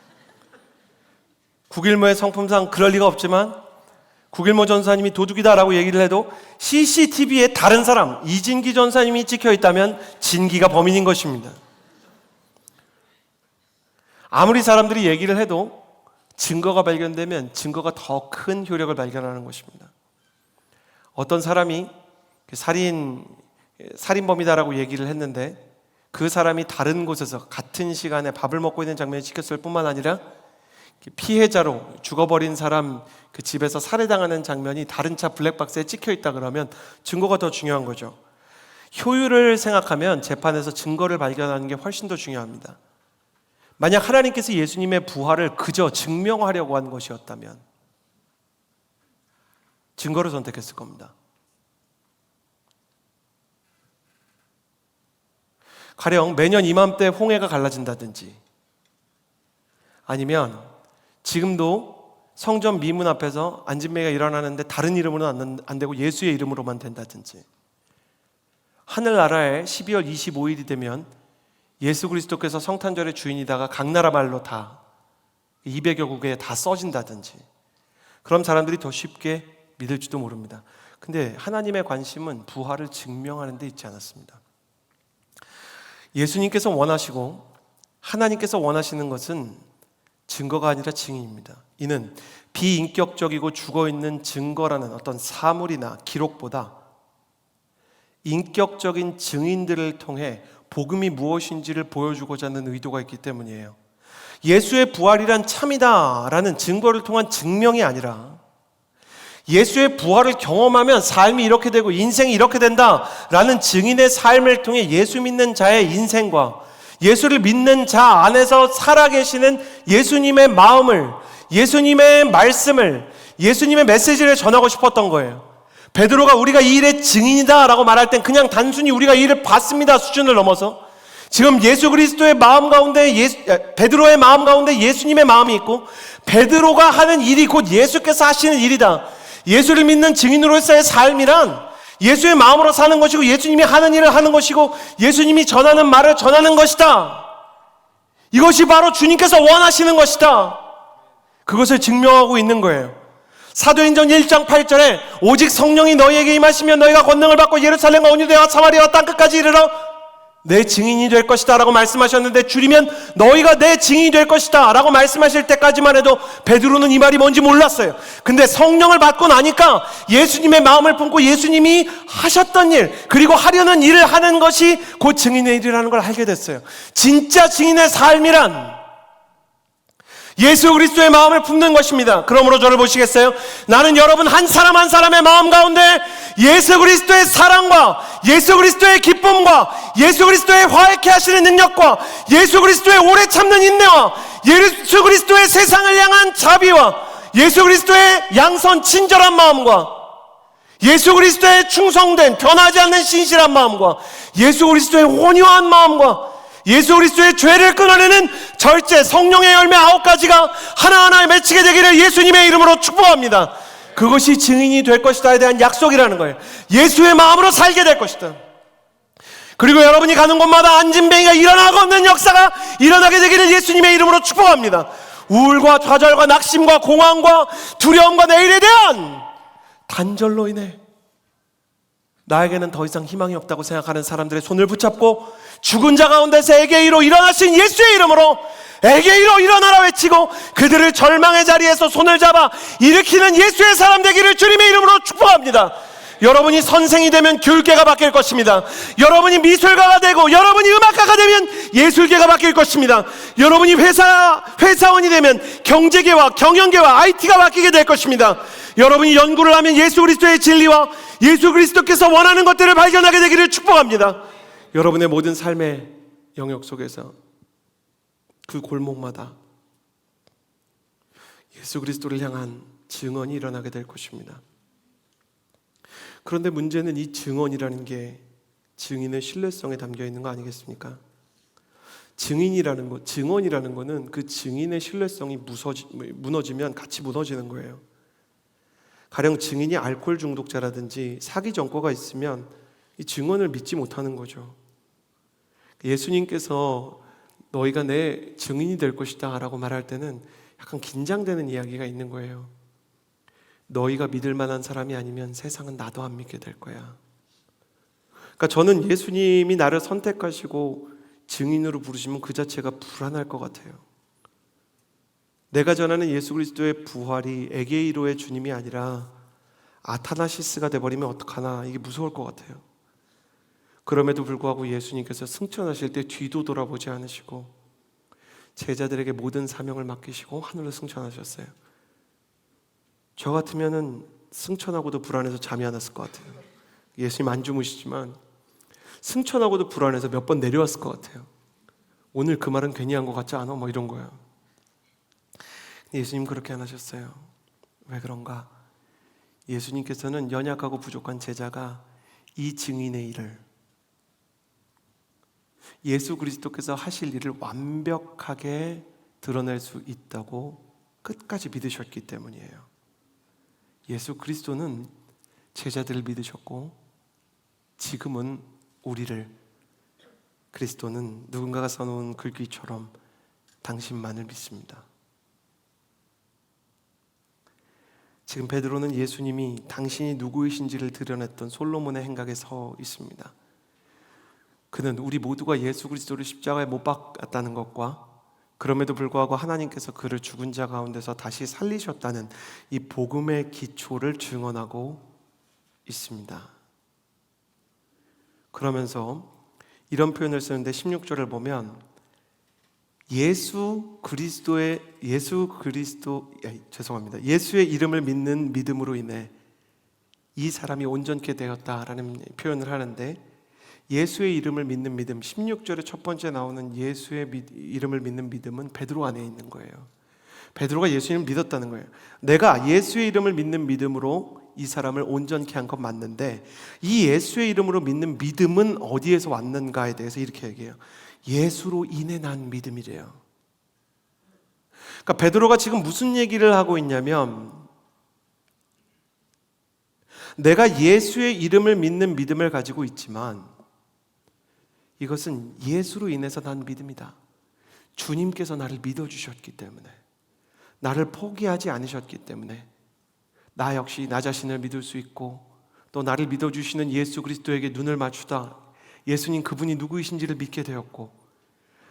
구길모의 성품상 그럴 리가 없지만 구길모 전사님이 도둑이다라고 얘기를 해도 CCTV에 다른 사람, 이진기 전사님이 찍혀 있다면 진기가 범인인 것입니다. 아무리 사람들이 얘기를 해도 증거가 발견되면 증거가 더 큰 효력을 발견하는 것입니다. 어떤 사람이 살인범이다라고 얘기를 했는데 그 사람이 다른 곳에서 같은 시간에 밥을 먹고 있는 장면이 찍혔을 뿐만 아니라 피해자로 죽어버린 사람 그 집에서 살해당하는 장면이 다른 차 블랙박스에 찍혀 있다 그러면 증거가 더 중요한 거죠. 효율을 생각하면 재판에서 증거를 발견하는 게 훨씬 더 중요합니다. 만약 하나님께서 예수님의 부활을 그저 증명하려고 한 것이었다면 증거를 선택했을 겁니다. 가령 매년 이맘때 홍해가 갈라진다든지, 아니면 지금도 성전 미문 앞에서 안진매가 일어나는데 다른 이름으로는 안 되고 예수의 이름으로만 된다든지, 하늘나라에 12월 25일이 되면 예수 그리스도께서 성탄절의 주인이다가 각 나라 말로 다 200여 국에 다 써진다든지, 그럼 사람들이 더 쉽게 믿을지도 모릅니다. 근데 하나님의 관심은 부활을 증명하는 데 있지 않았습니다. 예수님께서 원하시고 하나님께서 원하시는 것은 증거가 아니라 증인입니다. 이는 비인격적이고 죽어있는 증거라는 어떤 사물이나 기록보다 인격적인 증인들을 통해 복음이 무엇인지를 보여주고자 하는 의도가 있기 때문이에요. 예수의 부활이란 참이다라는 증거를 통한 증명이 아니라 예수의 부활을 경험하면 삶이 이렇게 되고 인생이 이렇게 된다라는 증인의 삶을 통해 예수 믿는 자의 인생과 예수를 믿는 자 안에서 살아계시는 예수님의 마음을, 예수님의 말씀을, 예수님의 메시지를 전하고 싶었던 거예요. 베드로가 우리가 이 일의 증인이다 라고 말할 땐 그냥 단순히 우리가 이 일을 봤습니다 수준을 넘어서 지금 예수 그리스도의 마음 가운데 베드로의 마음 가운데 예수님의 마음이 있고, 베드로가 하는 일이 곧 예수께서 하시는 일이다. 예수를 믿는 증인으로서의 삶이란 예수의 마음으로 사는 것이고 예수님이 하는 일을 하는 것이고 예수님이 전하는 말을 전하는 것이다. 이것이 바로 주님께서 원하시는 것이다. 그것을 증명하고 있는 거예요. 사도행전 1장 8절에 오직 성령이 너희에게 임하시면 너희가 권능을 받고 예루살렘과 온 유대와 사마리아와 땅끝까지 이르러 내 증인이 될 것이다 라고 말씀하셨는데, 줄이면 너희가 내 증인이 될 것이다 라고 말씀하실 때까지만 해도 베드로는 이 말이 뭔지 몰랐어요. 근데 성령을 받고 나니까 예수님의 마음을 품고 예수님이 하셨던 일, 그리고 하려는 일을 하는 것이 곧 증인의 일이라는 걸 알게 됐어요. 진짜 증인의 삶이란 예수 그리스도의 마음을 품는 것입니다. 그러므로 저를 보시겠어요? 나는 여러분 한 사람 한 사람의 마음 가운데 예수 그리스도의 사랑과 예수 그리스도의 기쁨과 예수 그리스도의 화해케 하시는 능력과 예수 그리스도의 오래 참는 인내와 예수 그리스도의 세상을 향한 자비와 예수 그리스도의 양선 친절한 마음과 예수 그리스도의 충성된 변하지 않는 신실한 마음과 예수 그리스도의 온유한 마음과 예수 그리스도의 죄를 끊어내는 절제 성령의 열매 9가지가 하나하나 맺히게 되기를 예수님의 이름으로 축복합니다. 그것이 증인이 될 것이다에 대한 약속이라는 거예요. 예수의 마음으로 살게 될 것이다. 그리고 여러분이 가는 곳마다 안진뱅이가 일어나고 없는 역사가 일어나게 되기를 예수님의 이름으로 축복합니다. 우울과 좌절과 낙심과 공황과 두려움과 내일에 대한 단절로 인해 나에게는 더 이상 희망이 없다고 생각하는 사람들의 손을 붙잡고 죽은 자 가운데서 에게이로 일어나신 예수의 이름으로 에게이로 일어나라 외치고 그들을 절망의 자리에서 손을 잡아 일으키는 예수의 사람 되기를 주님의 이름으로 축복합니다. 여러분이 선생이 되면 교육계가 바뀔 것입니다. 여러분이 미술가가 되고 여러분이 음악가가 되면 예술계가 바뀔 것입니다. 여러분이 회사원이 되면 경제계와 경영계와 IT가 바뀌게 될 것입니다. 여러분이 연구를 하면 예수 그리스도의 진리와 예수 그리스도께서 원하는 것들을 발견하게 되기를 축복합니다. 여러분의 모든 삶의 영역 속에서 그 골목마다 예수 그리스도를 향한 증언이 일어나게 될 것입니다. 그런데 문제는 이 증언이라는 게 증인의 신뢰성에 담겨 있는 거 아니겠습니까? 증언이라는 거는 그 증인의 신뢰성이 무너지면 같이 무너지는 거예요. 가령 증인이 알코올 중독자라든지 사기 전과가 있으면 이 증언을 믿지 못하는 거죠. 예수님께서 너희가 내 증인이 될 것이다 라고 말할 때는 약간 긴장되는 이야기가 있는 거예요. 너희가 믿을 만한 사람이 아니면 세상은 나도 안 믿게 될 거야. 그러니까 저는 예수님이 나를 선택하시고 증인으로 부르시면 그 자체가 불안할 것 같아요. 내가 전하는 예수 그리스도의 부활이 에게이로의 주님이 아니라 아타나시스가 돼버리면 어떡하나, 이게 무서울 것 같아요. 그럼에도 불구하고 예수님께서 승천하실 때 뒤도 돌아보지 않으시고 제자들에게 모든 사명을 맡기시고 하늘로 승천하셨어요. 저 같으면은 승천하고도 불안해서 잠이 안 왔을 것 같아요. 예수님 안 주무시지만 승천하고도 불안해서 몇 번 내려왔을 것 같아요. 오늘 그 말은 괜히 한 것 같지 않아? 뭐 이런 거예요. 예수님 그렇게 안 하셨어요. 왜 그런가? 예수님께서는 연약하고 부족한 제자가 이 증인의 일을, 예수 그리스도께서 하실 일을 완벽하게 드러낼 수 있다고 끝까지 믿으셨기 때문이에요. 예수 그리스도는 제자들을 믿으셨고 지금은 우리를, 그리스도는 누군가가 써놓은 글귀처럼 당신만을 믿습니다. 지금 베드로는 예수님이 당신이 누구이신지를 드러냈던 솔로몬의 행각에 서 있습니다. 그는 우리 모두가 예수 그리스도를 십자가에 못 박았다는 것과 그럼에도 불구하고 하나님께서 그를 죽은 자 가운데서 다시 살리셨다는 이 복음의 기초를 증언하고 있습니다. 그러면서 이런 표현을 쓰는데 16절을 보면 예수의 이름을 믿는 믿음으로 인해 이 사람이 온전케 되었다라는 표현을 하는데, 예수의 이름을 믿는 믿음, 16절에 첫 번째 나오는 예수의 이름을 믿는 믿음은 베드로 안에 있는 거예요. 베드로가 예수님을 믿었다는 거예요. 내가 예수의 이름을 믿는 믿음으로 이 사람을 온전케 한 건 맞는데, 이 예수의 이름으로 믿는 믿음은 어디에서 왔는가에 대해서 이렇게 얘기해요. 예수로 인해 난 믿음이래요. 그러니까 베드로가 지금 무슨 얘기를 하고 있냐면, 내가 예수의 이름을 믿는 믿음을 가지고 있지만 이것은 예수로 인해서 난 믿음이다. 주님께서 나를 믿어주셨기 때문에, 나를 포기하지 않으셨기 때문에 나 역시 나 자신을 믿을 수 있고 또 나를 믿어주시는 예수 그리스도에게 눈을 맞추다 예수님 그분이 누구이신지를 믿게 되었고,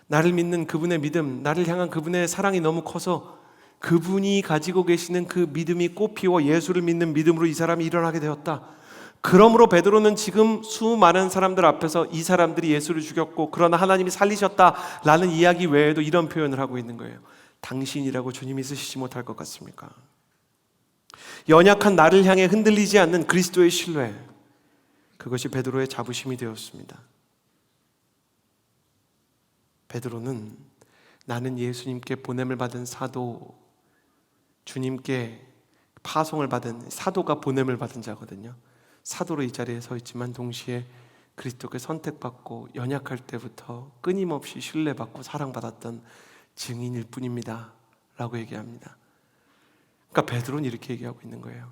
나를 믿는 그분의 믿음, 나를 향한 그분의 사랑이 너무 커서 그분이 가지고 계시는 그 믿음이 꽃피워 예수를 믿는 믿음으로 이 사람이 일어나게 되었다. 그러므로 베드로는 지금 수많은 사람들 앞에서 이 사람들이 예수를 죽였고 그러나 하나님이 살리셨다라는 이야기 외에도 이런 표현을 하고 있는 거예요. 당신이라고 주님이 쓰시지 못할 것 같습니까? 연약한 나를 향해 흔들리지 않는 그리스도의 신뢰, 그것이 베드로의 자부심이 되었습니다. 베드로는 나는 예수님께 보냄을 받은 사도, 주님께 파송을 받은 사도가 보냄을 받은 자거든요. 사도로 이 자리에 서 있지만 동시에 그리스도께 선택받고 연약할 때부터 끊임없이 신뢰받고 사랑받았던 증인일 뿐입니다 라고 얘기합니다. 그러니까 베드로는 이렇게 얘기하고 있는 거예요.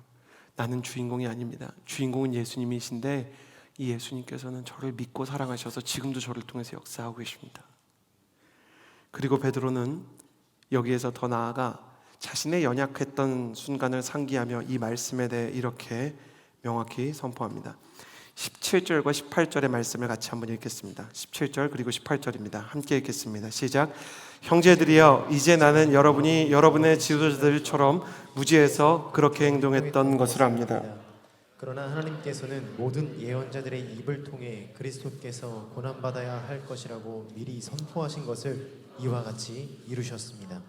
나는 주인공이 아닙니다. 주인공은 예수님이신데 이 예수님께서는 저를 믿고 사랑하셔서 지금도 저를 통해서 역사하고 계십니다. 그리고 베드로는 여기에서 더 나아가 자신의 연약했던 순간을 상기하며 이 말씀에 대해 이렇게 명확히 선포합니다. 17절과 18절의 말씀을 같이 한번 읽겠습니다. 17절 그리고 18절입니다. 함께 읽겠습니다. 시작. 형제들이여, 이제 나는 여러분이 여러분의 지도자들처럼 무지해서 그렇게 행동했던 것을 압니다. 그러나 하나님께서는 모든 예언자들의 입을 통해 그리스도께서 고난받아야 할 것이라고 미리 선포하신 것을 이와 같이 이루셨습니다.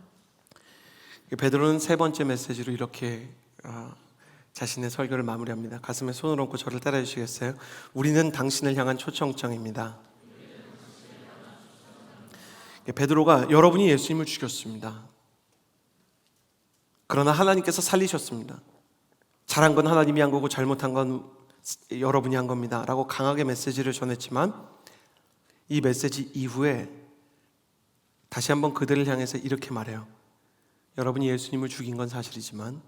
베드로는 세 번째 메시지로 이렇게 자신의 설교를 마무리합니다. 가슴에 손을 얹고 저를 따라해 주시겠어요? 우리는 당신을 향한 초청장입니다. 베드로가 여러분이 예수님을 죽였습니다. 그러나 하나님께서 살리셨습니다. 잘한 건 하나님이 한 거고 잘못한 건 여러분이 한 겁니다 라고 강하게 메시지를 전했지만 이 메시지 이후에 다시 한번 그들을 향해서 이렇게 말해요. 여러분이 예수님을 죽인 건 사실이지만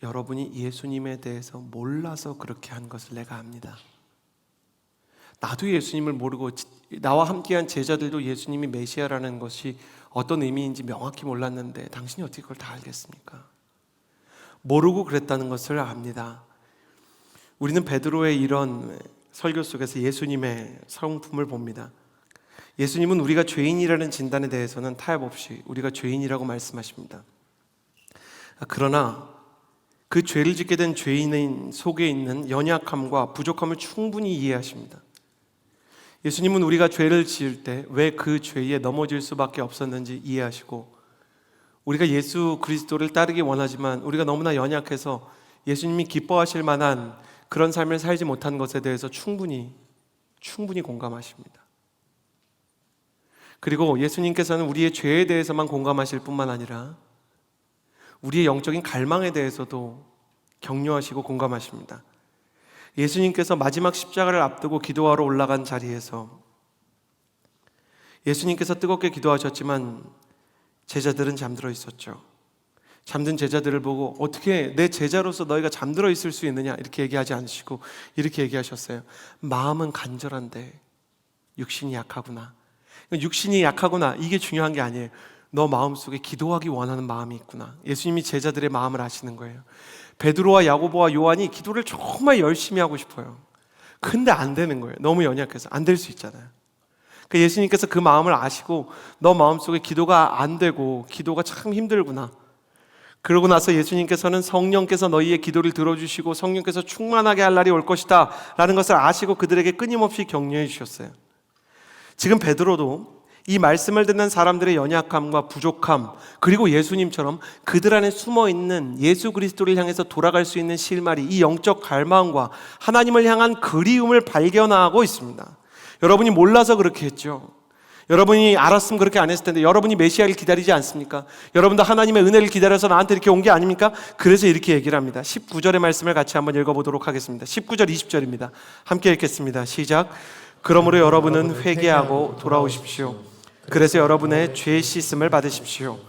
여러분이 예수님에 대해서 몰라서 그렇게 한 것을 내가 압니다. 나도 예수님을 모르고 나와 함께한 제자들도 예수님이 메시아라는 것이 어떤 의미인지 명확히 몰랐는데 당신이 어떻게 그걸 다 알겠습니까? 모르고 그랬다는 것을 압니다. 우리는 베드로의 이런 설교 속에서 예수님의 성품을 봅니다. 예수님은 우리가 죄인이라는 진단에 대해서는 타협 없이 우리가 죄인이라고 말씀하십니다. 그러나 그 죄를 짓게 된 죄인의 속에 있는 연약함과 부족함을 충분히 이해하십니다. 예수님은 우리가 죄를 지을 때 왜 그 죄에 넘어질 수밖에 없었는지 이해하시고 우리가 예수 그리스도를 따르기 원하지만 우리가 너무나 연약해서 예수님이 기뻐하실 만한 그런 삶을 살지 못한 것에 대해서 충분히 공감하십니다. 그리고 예수님께서는 우리의 죄에 대해서만 공감하실 뿐만 아니라 우리의 영적인 갈망에 대해서도 격려하시고 공감하십니다. 예수님께서 마지막 십자가를 앞두고 기도하러 올라간 자리에서 예수님께서 뜨겁게 기도하셨지만 제자들은 잠들어 있었죠. 잠든 제자들을 보고 어떻게 내 제자로서 너희가 잠들어 있을 수 있느냐 이렇게 얘기하지 않으시고 이렇게 얘기하셨어요. 마음은 간절한데 육신이 약하구나. 육신이 약하구나 이게 중요한 게 아니에요. 너 마음속에 기도하기 원하는 마음이 있구나. 예수님이 제자들의 마음을 아시는 거예요. 베드로와 야고보와 요한이 기도를 정말 열심히 하고 싶어요. 근데 안 되는 거예요. 너무 연약해서 안 될 수 있잖아요. 예수님께서 그 마음을 아시고 너 마음속에 기도가 안 되고 기도가 참 힘들구나. 그러고 나서 예수님께서는 성령께서 너희의 기도를 들어주시고 성령께서 충만하게 할 날이 올 것이다 라는 것을 아시고 그들에게 끊임없이 격려해 주셨어요. 지금 베드로도 이 말씀을 듣는 사람들의 연약함과 부족함 그리고 예수님처럼 그들 안에 숨어있는 예수 그리스도를 향해서 돌아갈 수 있는 실마리 이 영적 갈망과 하나님을 향한 그리움을 발견하고 있습니다. 여러분이 몰라서 그렇게 했죠. 여러분이 알았으면 그렇게 안 했을 텐데 여러분이 메시아를 기다리지 않습니까? 여러분도 하나님의 은혜를 기다려서 나한테 이렇게 온 게 아닙니까? 그래서 이렇게 얘기를 합니다. 19절의 말씀을 같이 한번 읽어보도록 하겠습니다. 19절 20절입니다. 함께 읽겠습니다. 시작. 그러므로 여러분은 회개하고 돌아오십시오. 그래서 여러분의 죄 씻음을 받으십시오.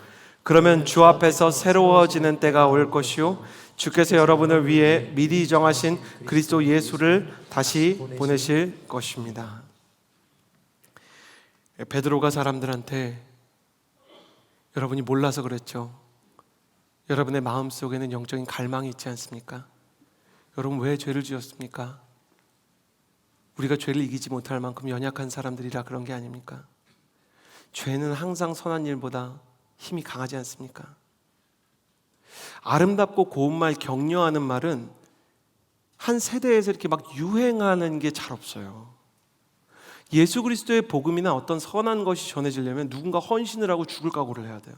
그러면 주 앞에서 새로워지는 때가 올 것이요 주께서 여러분을 위해 미리 정하신 그리스도 예수를 다시 보내실 것입니다. 베드로가 사람들한테 여러분이 몰라서 그랬죠. 여러분의 마음속에는 영적인 갈망이 있지 않습니까? 여러분 왜 죄를 지었습니까? 우리가 죄를 이기지 못할 만큼 연약한 사람들이라 그런 게 아닙니까? 죄는 항상 선한 일보다 힘이 강하지 않습니까? 아름답고 고운 말, 격려하는 말은 한 세대에서 이렇게 막 유행하는 게 잘 없어요. 예수 그리스도의 복음이나 어떤 선한 것이 전해지려면 누군가 헌신을 하고 죽을 각오를 해야 돼요.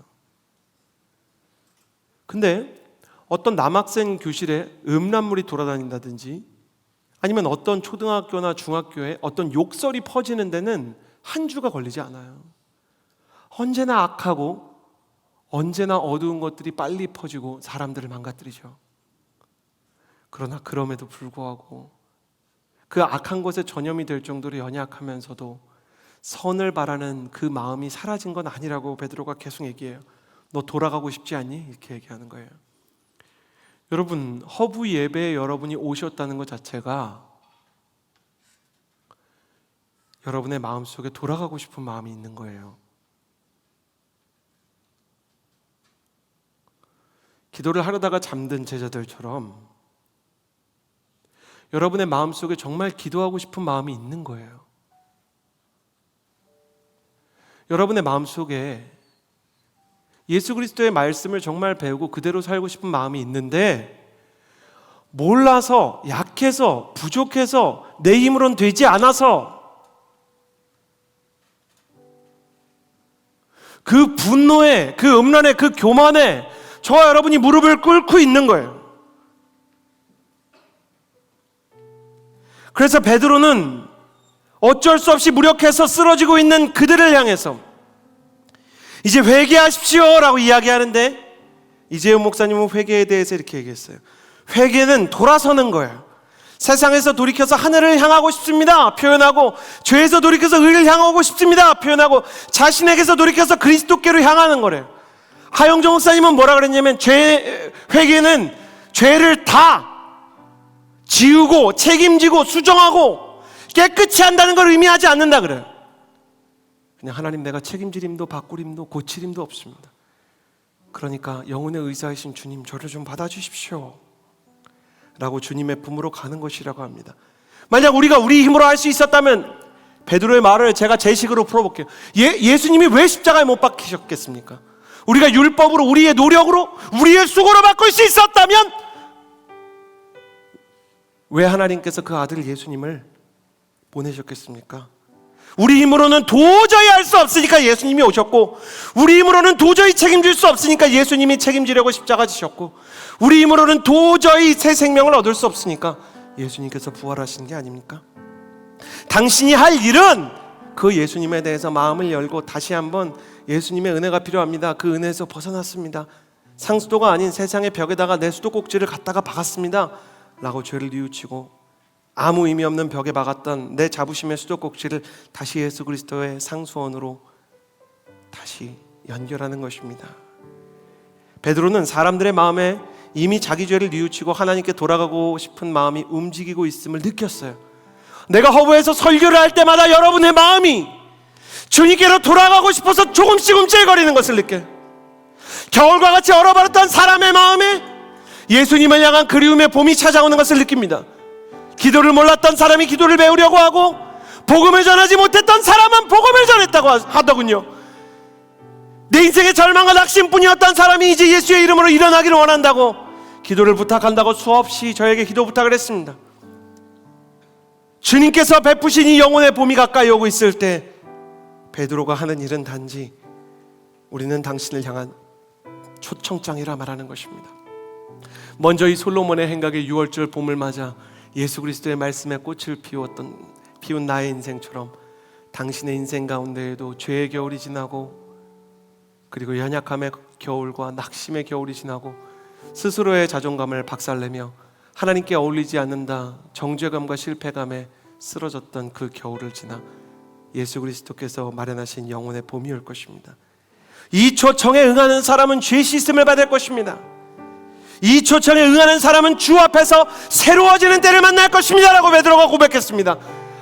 근데 어떤 남학생 교실에 음란물이 돌아다닌다든지 아니면 어떤 초등학교나 중학교에 어떤 욕설이 퍼지는 데는 한 주가 걸리지 않아요. 언제나 악하고 언제나 어두운 것들이 빨리 퍼지고 사람들을 망가뜨리죠. 그러나 그럼에도 불구하고 그 악한 것에 전염이 될 정도로 연약하면서도 선을 바라는 그 마음이 사라진 건 아니라고 베드로가 계속 얘기해요. 너 돌아가고 싶지 않니? 이렇게 얘기하는 거예요. 여러분, 허브 예배에 여러분이 오셨다는 것 자체가 여러분의 마음속에 돌아가고 싶은 마음이 있는 거예요. 기도를 하려다가 잠든 제자들처럼 여러분의 마음속에 정말 기도하고 싶은 마음이 있는 거예요. 여러분의 마음속에 예수 그리스도의 말씀을 정말 배우고 그대로 살고 싶은 마음이 있는데 몰라서, 약해서, 부족해서, 내 힘으로는 되지 않아서 그 분노에, 그 음란에, 그 교만에 저와 여러분이 무릎을 꿇고 있는 거예요. 그래서 베드로는 어쩔 수 없이 무력해서 쓰러지고 있는 그들을 향해서 이제 회개하십시오 라고 이야기하는데, 이재훈 목사님은 회개에 대해서 이렇게 얘기했어요. 회개는 돌아서는 거예요. 세상에서 돌이켜서 하늘을 향하고 싶습니다 표현하고, 죄에서 돌이켜서 의를 향하고 싶습니다 표현하고, 자신에게서 돌이켜서 그리스도께로 향하는 거래요. 하영정 목사님은 뭐라 그랬냐면, 회개는 죄를 다 지우고 책임지고 수정하고 깨끗이 한다는 걸 의미하지 않는다 그래요. 그냥 하나님, 내가 책임질 힘도 바꿀 힘도 고칠 힘도 없습니다. 그러니까 영혼의 의사이신 주님, 저를 좀 받아주십시오 라고 주님의 품으로 가는 것이라고 합니다. 만약 우리가 우리 힘으로 할 수 있었다면, 베드로의 말을 제가 제 식으로 풀어볼게요. 예수님이 왜 십자가에 못 박히셨겠습니까? 우리가 율법으로, 우리의 노력으로, 우리의 수고로 바꿀 수 있었다면 왜 하나님께서 그 아들 예수님을 보내셨겠습니까? 우리 힘으로는 도저히 할 수 없으니까 예수님이 오셨고, 우리 힘으로는 도저히 책임질 수 없으니까 예수님이 책임지려고 십자가 지셨고, 우리 힘으로는 도저히 새 생명을 얻을 수 없으니까 예수님께서 부활하신 게 아닙니까? 당신이 할 일은 그 예수님에 대해서 마음을 열고 다시 한번 예수님의 은혜가 필요합니다. 그 은혜에서 벗어났습니다. 상수도가 아닌 세상의 벽에다가 내 수도꼭지를 갖다가 박았습니다 라고 죄를 뉘우치고, 아무 의미 없는 벽에 박았던 내 자부심의 수도꼭지를 다시 예수 그리스도의 상수원으로 다시 연결하는 것입니다. 베드로는 사람들의 마음에 이미 자기 죄를 뉘우치고 하나님께 돌아가고 싶은 마음이 움직이고 있음을 느꼈어요. 내가 허브에서 설교를 할 때마다 여러분의 마음이 주님께로 돌아가고 싶어서 조금씩 움찔거리는 것을 느껴요. 겨울과 같이 얼어버렸던 사람의 마음에 예수님을 향한 그리움의 봄이 찾아오는 것을 느낍니다. 기도를 몰랐던 사람이 기도를 배우려고 하고, 복음을 전하지 못했던 사람은 복음을 전했다고 하더군요. 내 인생의 절망과 낙심뿐이었던 사람이 이제 예수의 이름으로 일어나기를 원한다고, 기도를 부탁한다고 수없이 저에게 기도 부탁을 했습니다. 주님께서 베푸신 이 영혼의 봄이 가까이 오고 있을 때 베드로가 하는 일은 단지 우리는 당신을 향한 초청장이라 말하는 것입니다. 먼저 이 솔로몬의 행각의 6월절 봄을 맞아 예수 그리스도의 말씀에 꽃을 피운 나의 인생처럼 당신의 인생 가운데에도 죄의 겨울이 지나고, 그리고 연약함의 겨울과 낙심의 겨울이 지나고, 스스로의 자존감을 박살내며 하나님께 어울리지 않는다 정죄감과 실패감에 쓰러졌던 그 겨울을 지나 예수 그리스도께서 마련하신 영혼의 봄이 올 것입니다. 이 초청에 응하는 사람은 죄 씻음을 받을 것입니다. 이 초청에 응하는 사람은 주 앞에서 새로워지는 때를 만날 것입니다 라고 베드로가 고백했습니다.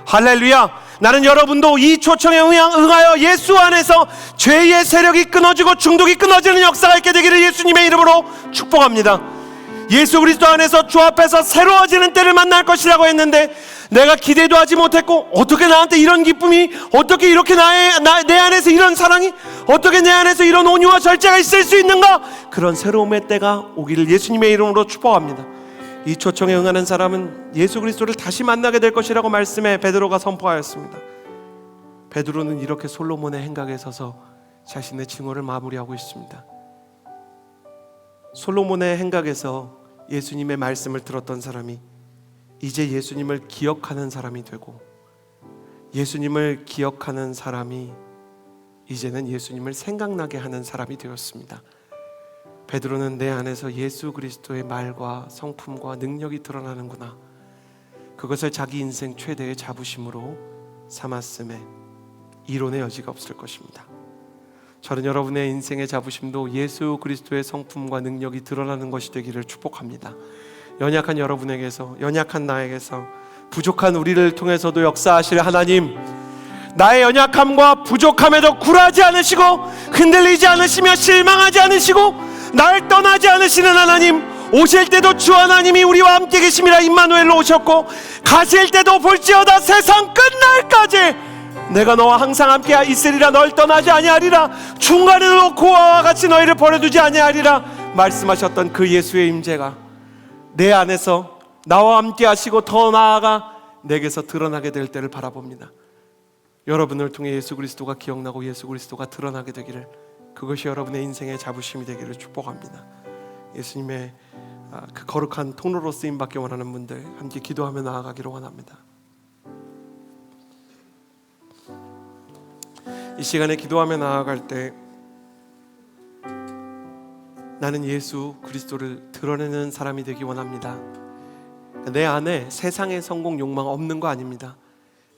할렐루야. 나는 여러분도 이 초청에 응하여 예수 안에서 죄의 세력이 끊어지고 중독이 끊어지는 역사가 있게 되기를 예수님의 이름으로 축복합니다. 예수 그리스도 안에서 주 앞에서 새로워지는 때를 만날 것이라고 했는데, 내가 기대도 하지 못했고, 어떻게 나한테 이런 기쁨이, 어떻게 이렇게 내 안에서 이런 사랑이, 어떻게 내 안에서 이런 온유와 절제가 있을 수 있는가? 그런 새로움의 때가 오기를 예수님의 이름으로 축복합니다. 이 초청에 응하는 사람은 예수 그리스도를 다시 만나게 될 것이라고 말씀해 베드로가 선포하였습니다. 베드로는 이렇게 솔로몬의 행각에 서서 자신의 증언을 마무리하고 있습니다. 솔로몬의 행각에서 예수님의 말씀을 들었던 사람이 이제 예수님을 기억하는 사람이 되고, 예수님을 기억하는 사람이 이제는 예수님을 생각나게 하는 사람이 되었습니다. 베드로는 내 안에서 예수 그리스도의 말과 성품과 능력이 드러나는구나, 그것을 자기 인생 최대의 자부심으로 삼았음에 이론의 여지가 없을 것입니다. 저는 여러분의 인생의 자부심도 예수 그리스도의 성품과 능력이 드러나는 것이 되기를 축복합니다. 연약한 여러분에게서, 연약한 나에게서, 부족한 우리를 통해서도 역사하실 하나님, 나의 연약함과 부족함에도 굴하지 않으시고 흔들리지 않으시며 실망하지 않으시고 날 떠나지 않으시는 하나님, 오실 때도 주 하나님이 우리와 함께 계심이라 임마누엘로 오셨고, 가실 때도 볼지어다 세상 끝날까지 내가 너와 항상 함께 있으리라, 널 떠나지 아니하리라, 중간에도 고아와 같이 너희를 버려두지 아니하리라 말씀하셨던 그 예수의 임재가 내 안에서 나와 함께 하시고 더 나아가 내게서 드러나게 될 때를 바라봅니다. 여러분을 통해 예수 그리스도가 기억나고 예수 그리스도가 드러나게 되기를, 그것이 여러분의 인생의 자부심이 되기를 축복합니다. 예수님의 그 거룩한 통로로 쓰임받기 원하는 분들 함께 기도하며 나아가기를 원합니다. 이 시간에 기도하며 나아갈 때 나는 예수 그리스도를 드러내는 사람이 되기 원합니다. 내 안에 세상의 성공 욕망 없는 거 아닙니다.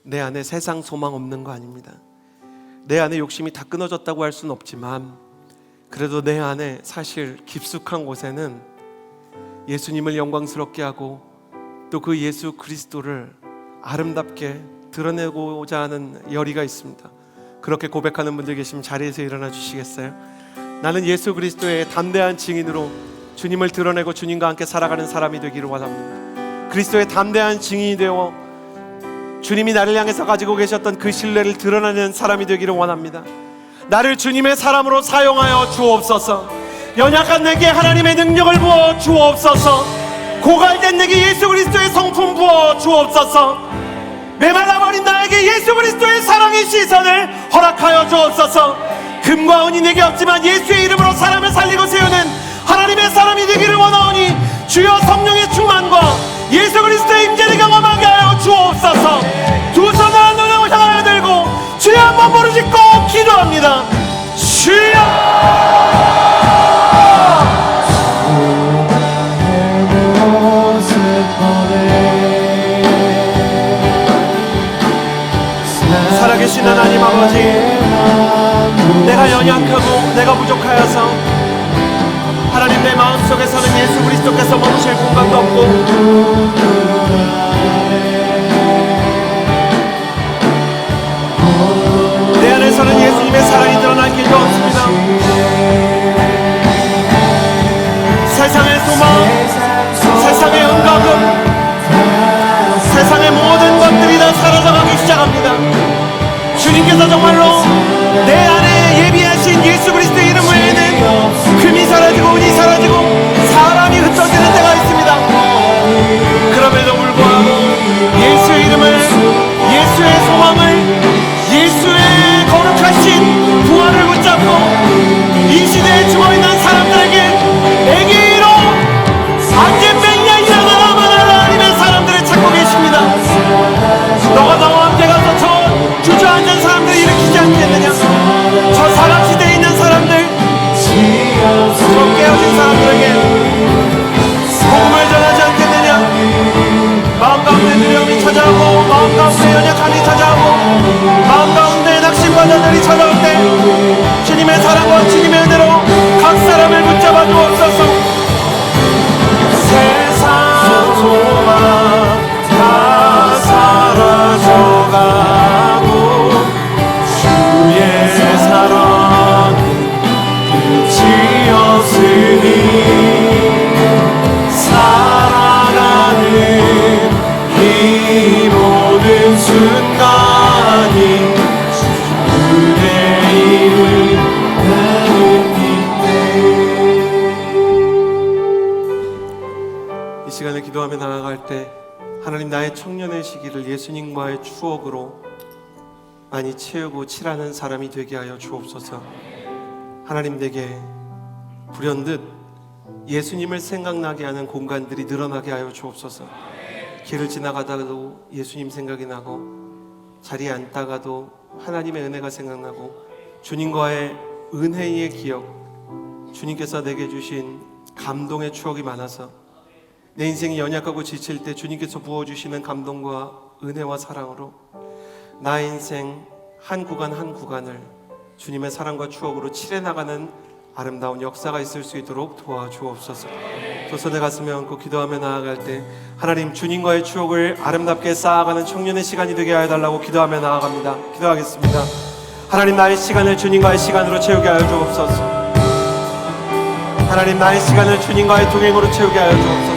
내 안에 세상 소망 없는 거 아닙니다. 내 안에 욕심이 다 끊어졌다고 할 수는 없지만, 그래도 내 안에 사실 깊숙한 곳에는 예수님을 영광스럽게 하고 또 그 예수 그리스도를 아름답게 드러내고자 하는 열의가 있습니다. 그렇게 고백하는 분들 계시면 자리에서 일어나 주시겠어요? 나는 예수 그리스도의 담대한 증인으로 주님을 드러내고 주님과 함께 살아가는 사람이 되기를 원합니다. 그리스도의 담대한 증인이 되어 주님이 나를 향해서 가지고 계셨던 그 신뢰를 드러내는 사람이 되기를 원합니다. 나를 주님의 사람으로 사용하여 주옵소서. 연약한 내게 하나님의 능력을 부어 주옵소서. 고갈된 내게 예수 그리스도의 성품 부어 주옵소서. 메말라버린 나에게 예수 그리스도의 사랑의 시선을 허락하여 주옵소서. 금과 은이 내게 없지만 예수의 이름으로 사람을 살리고 세우는 하나님의 사람이 되기를 원하오니, 주여 성령의 충만과 예수 그리스도의 임재를 경험하게 하여 주옵소서. 두 손을 하늘로 향하여 들고 주여 한번 부르짖고 기도합니다. 주여! 살아계신 하나님 아버지, 내가 연약하고 내가 부족하여서 하나님 내 마음속에서는 예수 그리스도께서 머무실 공간도 없고, 내 안에서는 예수님의 사랑이 드러날 길도 없습니다. 세상의 소망, 세상의 은가금, 세상의 모든 것들이 다 사라져가기 시작합니다. 주님께서 정말로 내 안에 예비하신 예수 그리스도의 이름 외에는 금이 사라지고 은이 사라지고 사람이 흩어지는 데가 있습니다. 그럼에도 불구하고 예수의 이름을, 예수의 소망을, 예수의 거룩하신 부활을 붙잡고 이 시대에 죽어있는 사람들에게 애기로 안전병이야 일어나라만 하나님의 사람들을 찾고 계십니다. 너가 나와 함께 가서 저 주저앉은 사람들을 일으키지 않겠느냐? 저 사각지대에 있는 사람들, 저 깨어진 사람들에게 복음을 전하지 않겠느냐? 마음 가운데 두려움이 찾아오고, 마음 가운데 연약함이 찾아오고, 마음 가운데 낙심받아들이 찾아올 때 주님의 사랑과 주님의 은혜로 각 사람을 붙잡아 주옵소서. 세상 소망 다 사라져가고 주의 사랑은 끝이 없으니 살아가는 힘으로 때 하나님, 나의 청년의 시기를 예수님과의 추억으로 많이 채우고 칠하는 사람이 되게 하여 주옵소서. 하나님, 내게 불현듯 예수님을 생각나게 하는 공간들이 늘어나게 하여 주옵소서. 길을 지나가다가도 예수님 생각이 나고, 자리에 앉다가도 하나님의 은혜가 생각나고, 주님과의 은혜의 기억, 주님께서 내게 주신 감동의 추억이 많아서 내 인생이 연약하고 지칠 때 주님께서 부어주시는 감동과 은혜와 사랑으로 나의 인생 한 구간 한 구간을 주님의 사랑과 추억으로 칠해나가는 아름다운 역사가 있을 수 있도록 도와주옵소서. 두 손에 가슴에 얹고 기도하며 나아갈 때 하나님, 주님과의 추억을 아름답게 쌓아가는 청년의 시간이 되게 하여 달라고 기도하며 나아갑니다. 기도하겠습니다. 하나님, 나의 시간을 주님과의 시간으로 채우게 하여 주옵소서. 하나님, 나의 시간을 주님과의 동행으로 채우게 하여 주옵소서.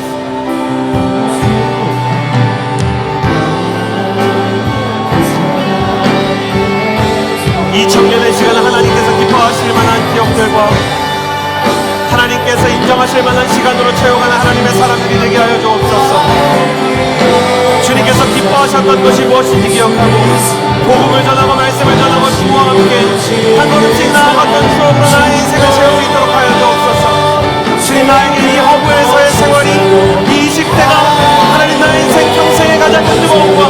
이 청년의 시간을 하나님께서 기뻐하실 만한 기억들과 하나님께서 인정하실 만한 시간으로 채워가는 하나님의 사람들이 되게 하여 주옵소서. 주님께서 기뻐하셨던 것이 무엇인지 기억하고 복음을 전하고 말씀을 전하고 주와 함께 한 걸음씩 나아갔던 추억으로 나의 인생을 채울 수 있도록 하여 주옵소서. 주님, 나에게 이 허브에서의 생활이, 이 20대가 하나님 나의 인생 평생의 가장 큰 뜨거움과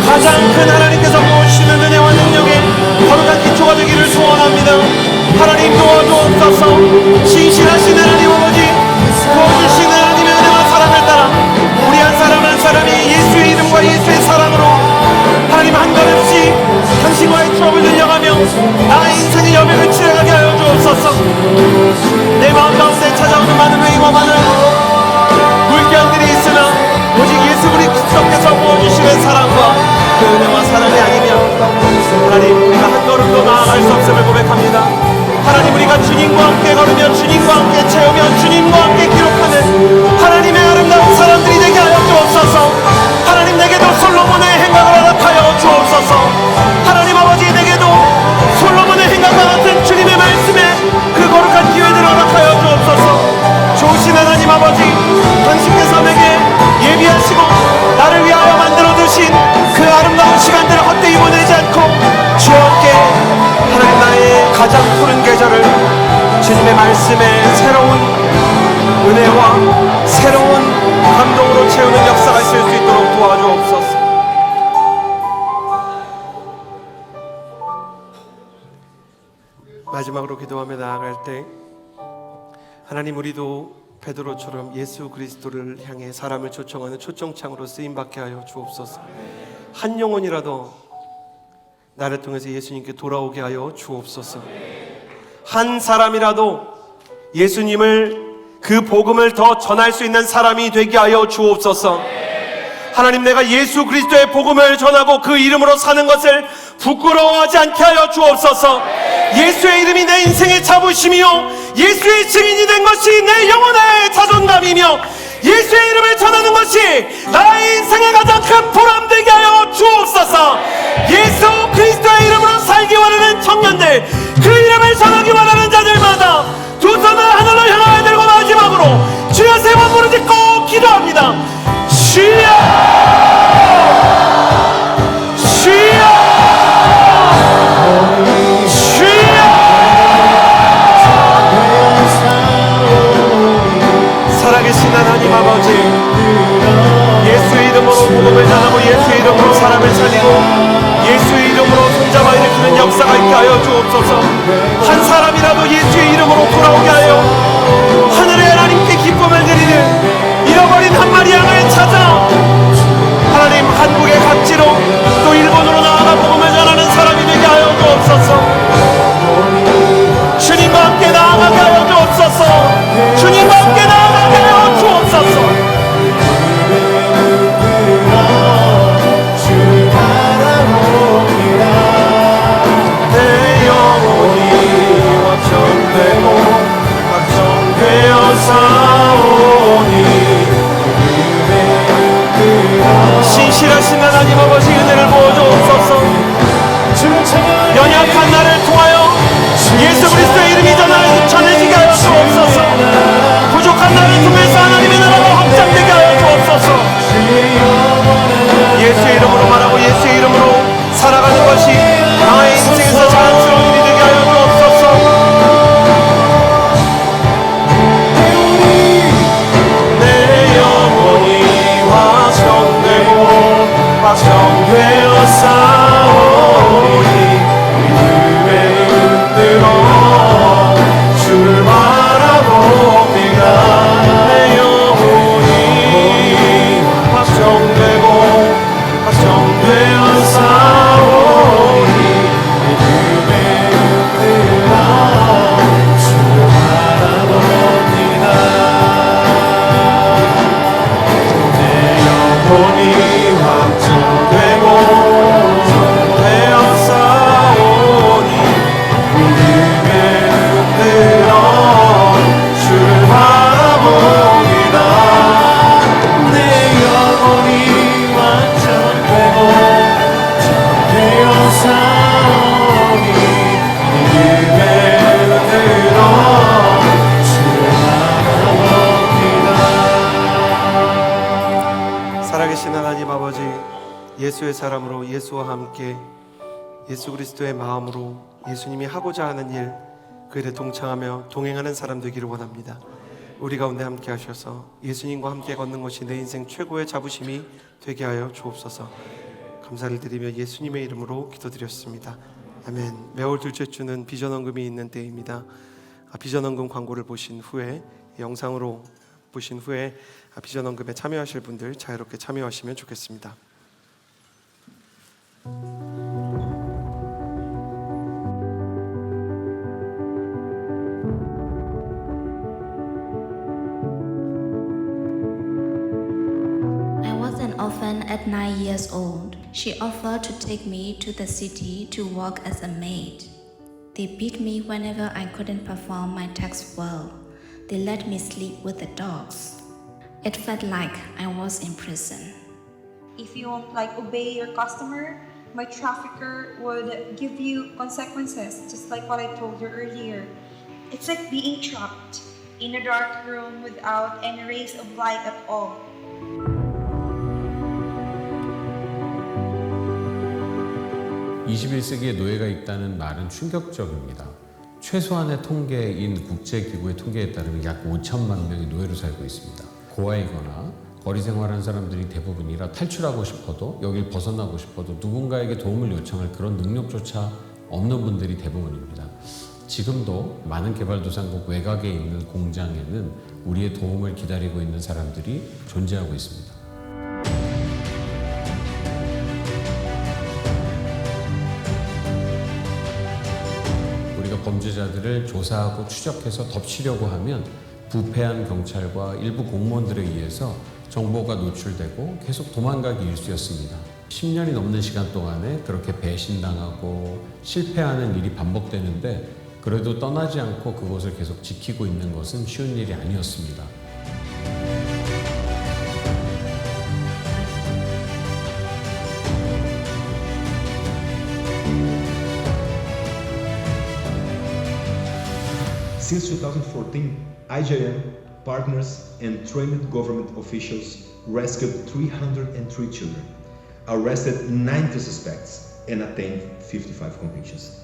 가장 큰 하나님께서 부어주시는 은혜와 능력의 거룩한 기초가 되기를 소원합니다. 하나님, 도와주옵소서. 신실하신 하나님 아버지, 도와주시는 하나님의 은혜와 사랑을 따라 우리 한 사람 한 사람이 예수의 이름과 예수의 사랑으로 하나님 한 걸음씩 당신과의 추억을 늘려가며 나의 인생의 여백을 치러가게 하여 주옵소서. 내 마음 가운데 찾아오는 많은 회의와 많은 물결들이 있으나 오직 예수 그리스도께서 부어주시는 사랑과 그 은혜와 사랑이 아니면 하나님, 우리가 한 걸음도 나아갈 수 없음을 고백합니다. 하나님, 우리가 주님과 함께 걸으며 주님과 함께 채우며 주님과 함께 기록하는 하나님의 아름다운 사람들이 되게 하여 주옵소서. 하나님, 내게도 솔로몬의 행각을 허락하여 주옵소서. 하나님 아버지, 내게도 솔로몬의 행각과 같은 주님의 말씀에 그 거룩한 기회들을 허락하여 주옵소서. 좋으신 하나님 아버지, 당신께서 내게 예비하시고 나를 위하여 만들어 두신 그 아름다운 시간들을 헛되이 보내지 않고 주와 함께 하나님, 나의 가장 푸른 계절을 주님의 말씀에 새로운 은혜와 새로운 감동으로 채우는 역사가 있을 수 있도록 도와주옵소서. 마지막으로 기도하며 나아갈 때 하나님, 우리도 베드로처럼 예수 그리스도를 향해 사람을 초청하는 초청창으로 쓰임받게 하여 주옵소서. 한 영혼이라도 나를 통해서 예수님께 돌아오게 하여 주옵소서. 한 사람이라도 예수님을, 그 복음을 더 전할 수 있는 사람이 되게 하여 주옵소서. 하나님, 내가 예수 그리스도의 복음을 전하고 그 이름으로 사는 것을 부끄러워하지 않게 하여 주옵소서. 예수의 이름이 내 인생의 자부심이요 예수의 증인이 된 것이 내 영혼의 자존감이며 예수의 이름을 전하는 것이 나의 인생의 가장 큰 보람 되게 하여 주옵소서. 예수 그리스도의 이름으로 살기 원하는 청년들, 그 이름을 전하기 원하는 자들마다 두 손을 하늘로 향하여 들고 마지막으로 주여 세 번 부르짖고 기도합니다. 주여, 주여, 주여. 살아계신 하나님 아버지, 예수의 이름으로 복음을 전하고 예수의 이름으로 사람을 살리고 예수의 이름으로 손잡아 일으키는 역사가 있게 하여 주옵소서. 한 사람이라도 예수의 이름으로 돌아오게 하여 하늘의 하나님께 기쁨을 드리는 잃어버린 한 마리 양을 찾아 하나님, 한국의 각지로 또 일본으로 나아가 복음을 전하는 사람이 되게 하여 주옵소서. 주님과 함께 나아가게 하여 주옵소서. 주님과 함께 나아가게 하여 주옵소서. 내 영혼이 완전되고 예수의 사람으로 예수와 함께 예수 그리스도의 마음으로 예수님이 하고자 하는 일, 그 일에 동참하며 동행하는 사람 되기를 원합니다. 우리 가운데 함께 하셔서 예수님과 함께 걷는 것이 내 인생 최고의 자부심이 되게 하여 주옵소서. 감사를 드리며 예수님의 이름으로 기도드렸습니다. 아멘. 매월 둘째 주는 비전헌금이 있는 때입니다. 비전헌금 광고를 보신 후에, 영상으로 보신 후에 비전헌금에 참여하실 분들 자유롭게 참여하시면 좋겠습니다. I was an orphan at 9 years old. She offered to take me to the city to work as a maid. They beat me whenever I couldn't perform my tasks well. They let me sleep with the dogs. It felt like I was in prison. If you won't obey your customer, my trafficker would give you consequences, just like what I told you earlier. It's like being trapped in a dark room without any rays of light at all. (21세기에) 노예가 있다는 말은 충격적입니다. 최소한의 통계인 국제기구의 통계에 따르면 약 5천만 명이 노예로 살고 있습니다. 고아이거나 거리 생활하는 사람들이 대부분이라 탈출하고 싶어도, 여길 벗어나고 싶어도 누군가에게 도움을 요청할 그런 능력조차 없는 분들이 대부분입니다. 지금도 많은 개발도상국 외곽에 있는 공장에는 우리의 도움을 기다리고 있는 사람들이 존재하고 있습니다. 우리가 범죄자들을 조사하고 추적해서 덮치려고 하면 부패한 경찰과 일부 공무원들에 의해서 정보가 노출되고 계속 도망가기 일쑤였습니다. 10년이 넘는 시간 동안에 그렇게 배신당하고 실패하는 일이 반복되는데, 그래도 떠나지 않고 그곳을 계속 지키고 있는 것은 쉬운 일이 아니었습니다. Since 2014, IJM partners and trained government officials rescued 303 children, arrested 90 suspects, and attained 55 convictions.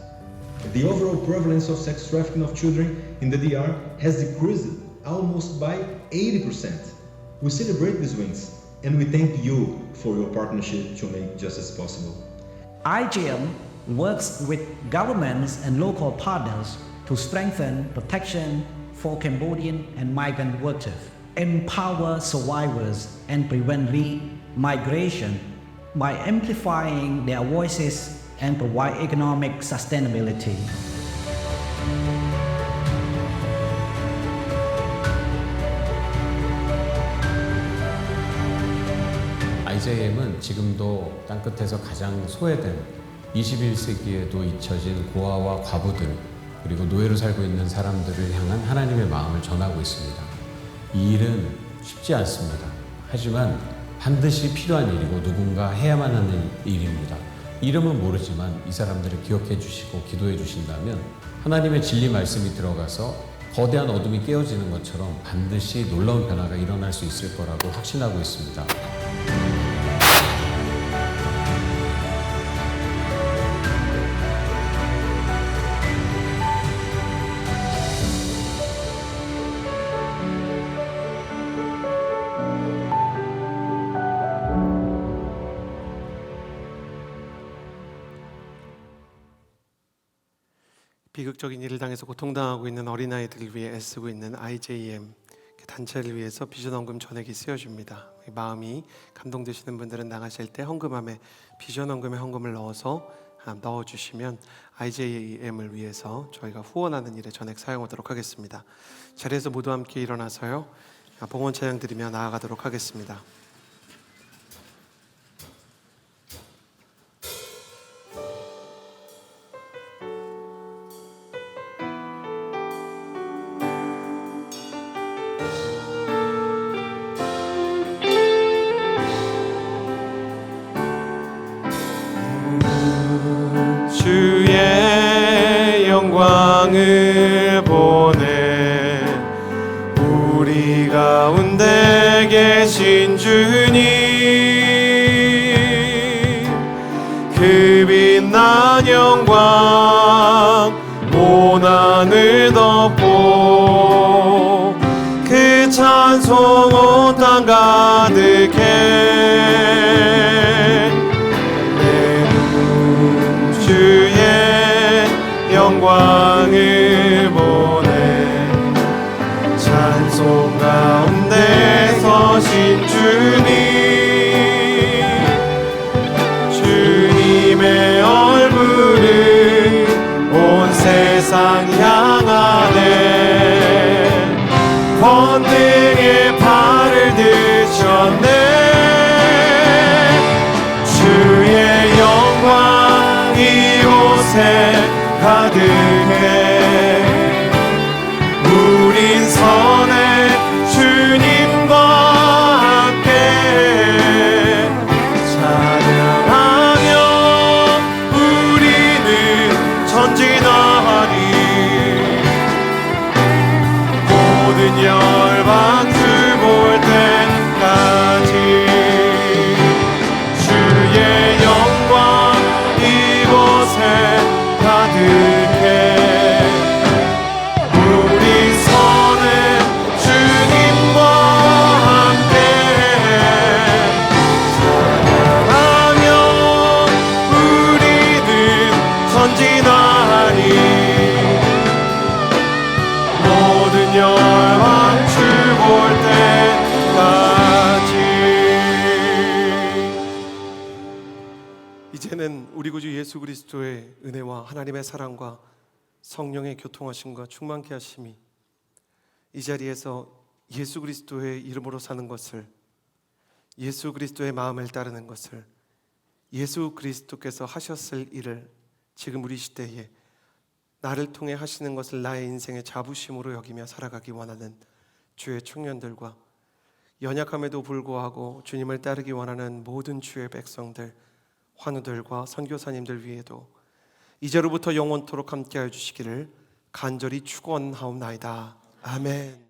The overall prevalence of sex trafficking of children in the DR has decreased almost by 80%. We celebrate these wins, and we thank you for your partnership to make justice possible. IJM works with governments and local partners to strengthen protection for Cambodian and migrant workers, empower survivors, and prevent re-migration by amplifying their voices and provide economic sustainability. IJM은 지금도 땅끝에서 가장 소외된 21세기에도 잊혀진 고아와 과부들, 그리고 노예로 살고 있는 사람들을 향한 하나님의 마음을 전하고 있습니다. 이 일은 쉽지 않습니다. 하지만 반드시 필요한 일이고 누군가 해야만 하는 일입니다. 이름은 모르지만 이 사람들을 기억해 주시고 기도해 주신다면 하나님의 진리 말씀이 들어가서 거대한 어둠이 깨어지는 것처럼 반드시 놀라운 변화가 일어날 수 있을 거라고 확신하고 있습니다. 비극적인 일을 당해서 고통당하고 있는 어린아이들을 위해 애쓰고 있는 IJM 단체를 위해서 비전헌금 전액이 쓰여집니다. 마음이 감동되시는 분들은 나가실 때 헌금함에 비전헌금에 헌금을 넣어주시면 IJM을 위해서 저희가 후원하는 일에 전액 사용하도록 하겠습니다. 자리에서 모두 함께 일어나서요, 봉헌 찬양 드리며 나아가도록 하겠습니다. 주의 영광을 보내 우리 가운데 계신 주님, 찬송한 영광 온 하늘 덮고 그 찬송 온 땅 가득해 내 눈 주의 영광을 보네 찬송 가운데 서신 주님의 얼굴을 온 세상 향하네 번등의 발을 드셨네 주의 영광 이곳에 가득해 우린 선해 주님과 함께 찬양하며 우리는 전진하리 모든 열방 주 볼 때까지 주의 영광 이곳에 가득해 우리 선해 주님과 함께 사랑하며 우리는 전진하리 모든 열방 주 볼 때까지 이제는 우리 구주 예수 그리스도의 은혜와 하나님의 사랑과 성령의 교통하심과 충만케 하심이 이 자리에서 예수 그리스도의 이름으로 사는 것을 예수 그리스도의 마음을 따르는 것을 예수 그리스도께서 하셨을 일을 지금 우리 시대에 나를 통해 하시는 것을 나의 인생의 자부심으로 여기며 살아가기 원하는 주의 청년들과 연약함에도 불구하고 주님을 따르기 원하는 모든 주의 백성들 환우들과 선교사님들 위에도 이제로부터 영원토록 함께하여 주시기를 간절히 축원하옵나이다. 아멘.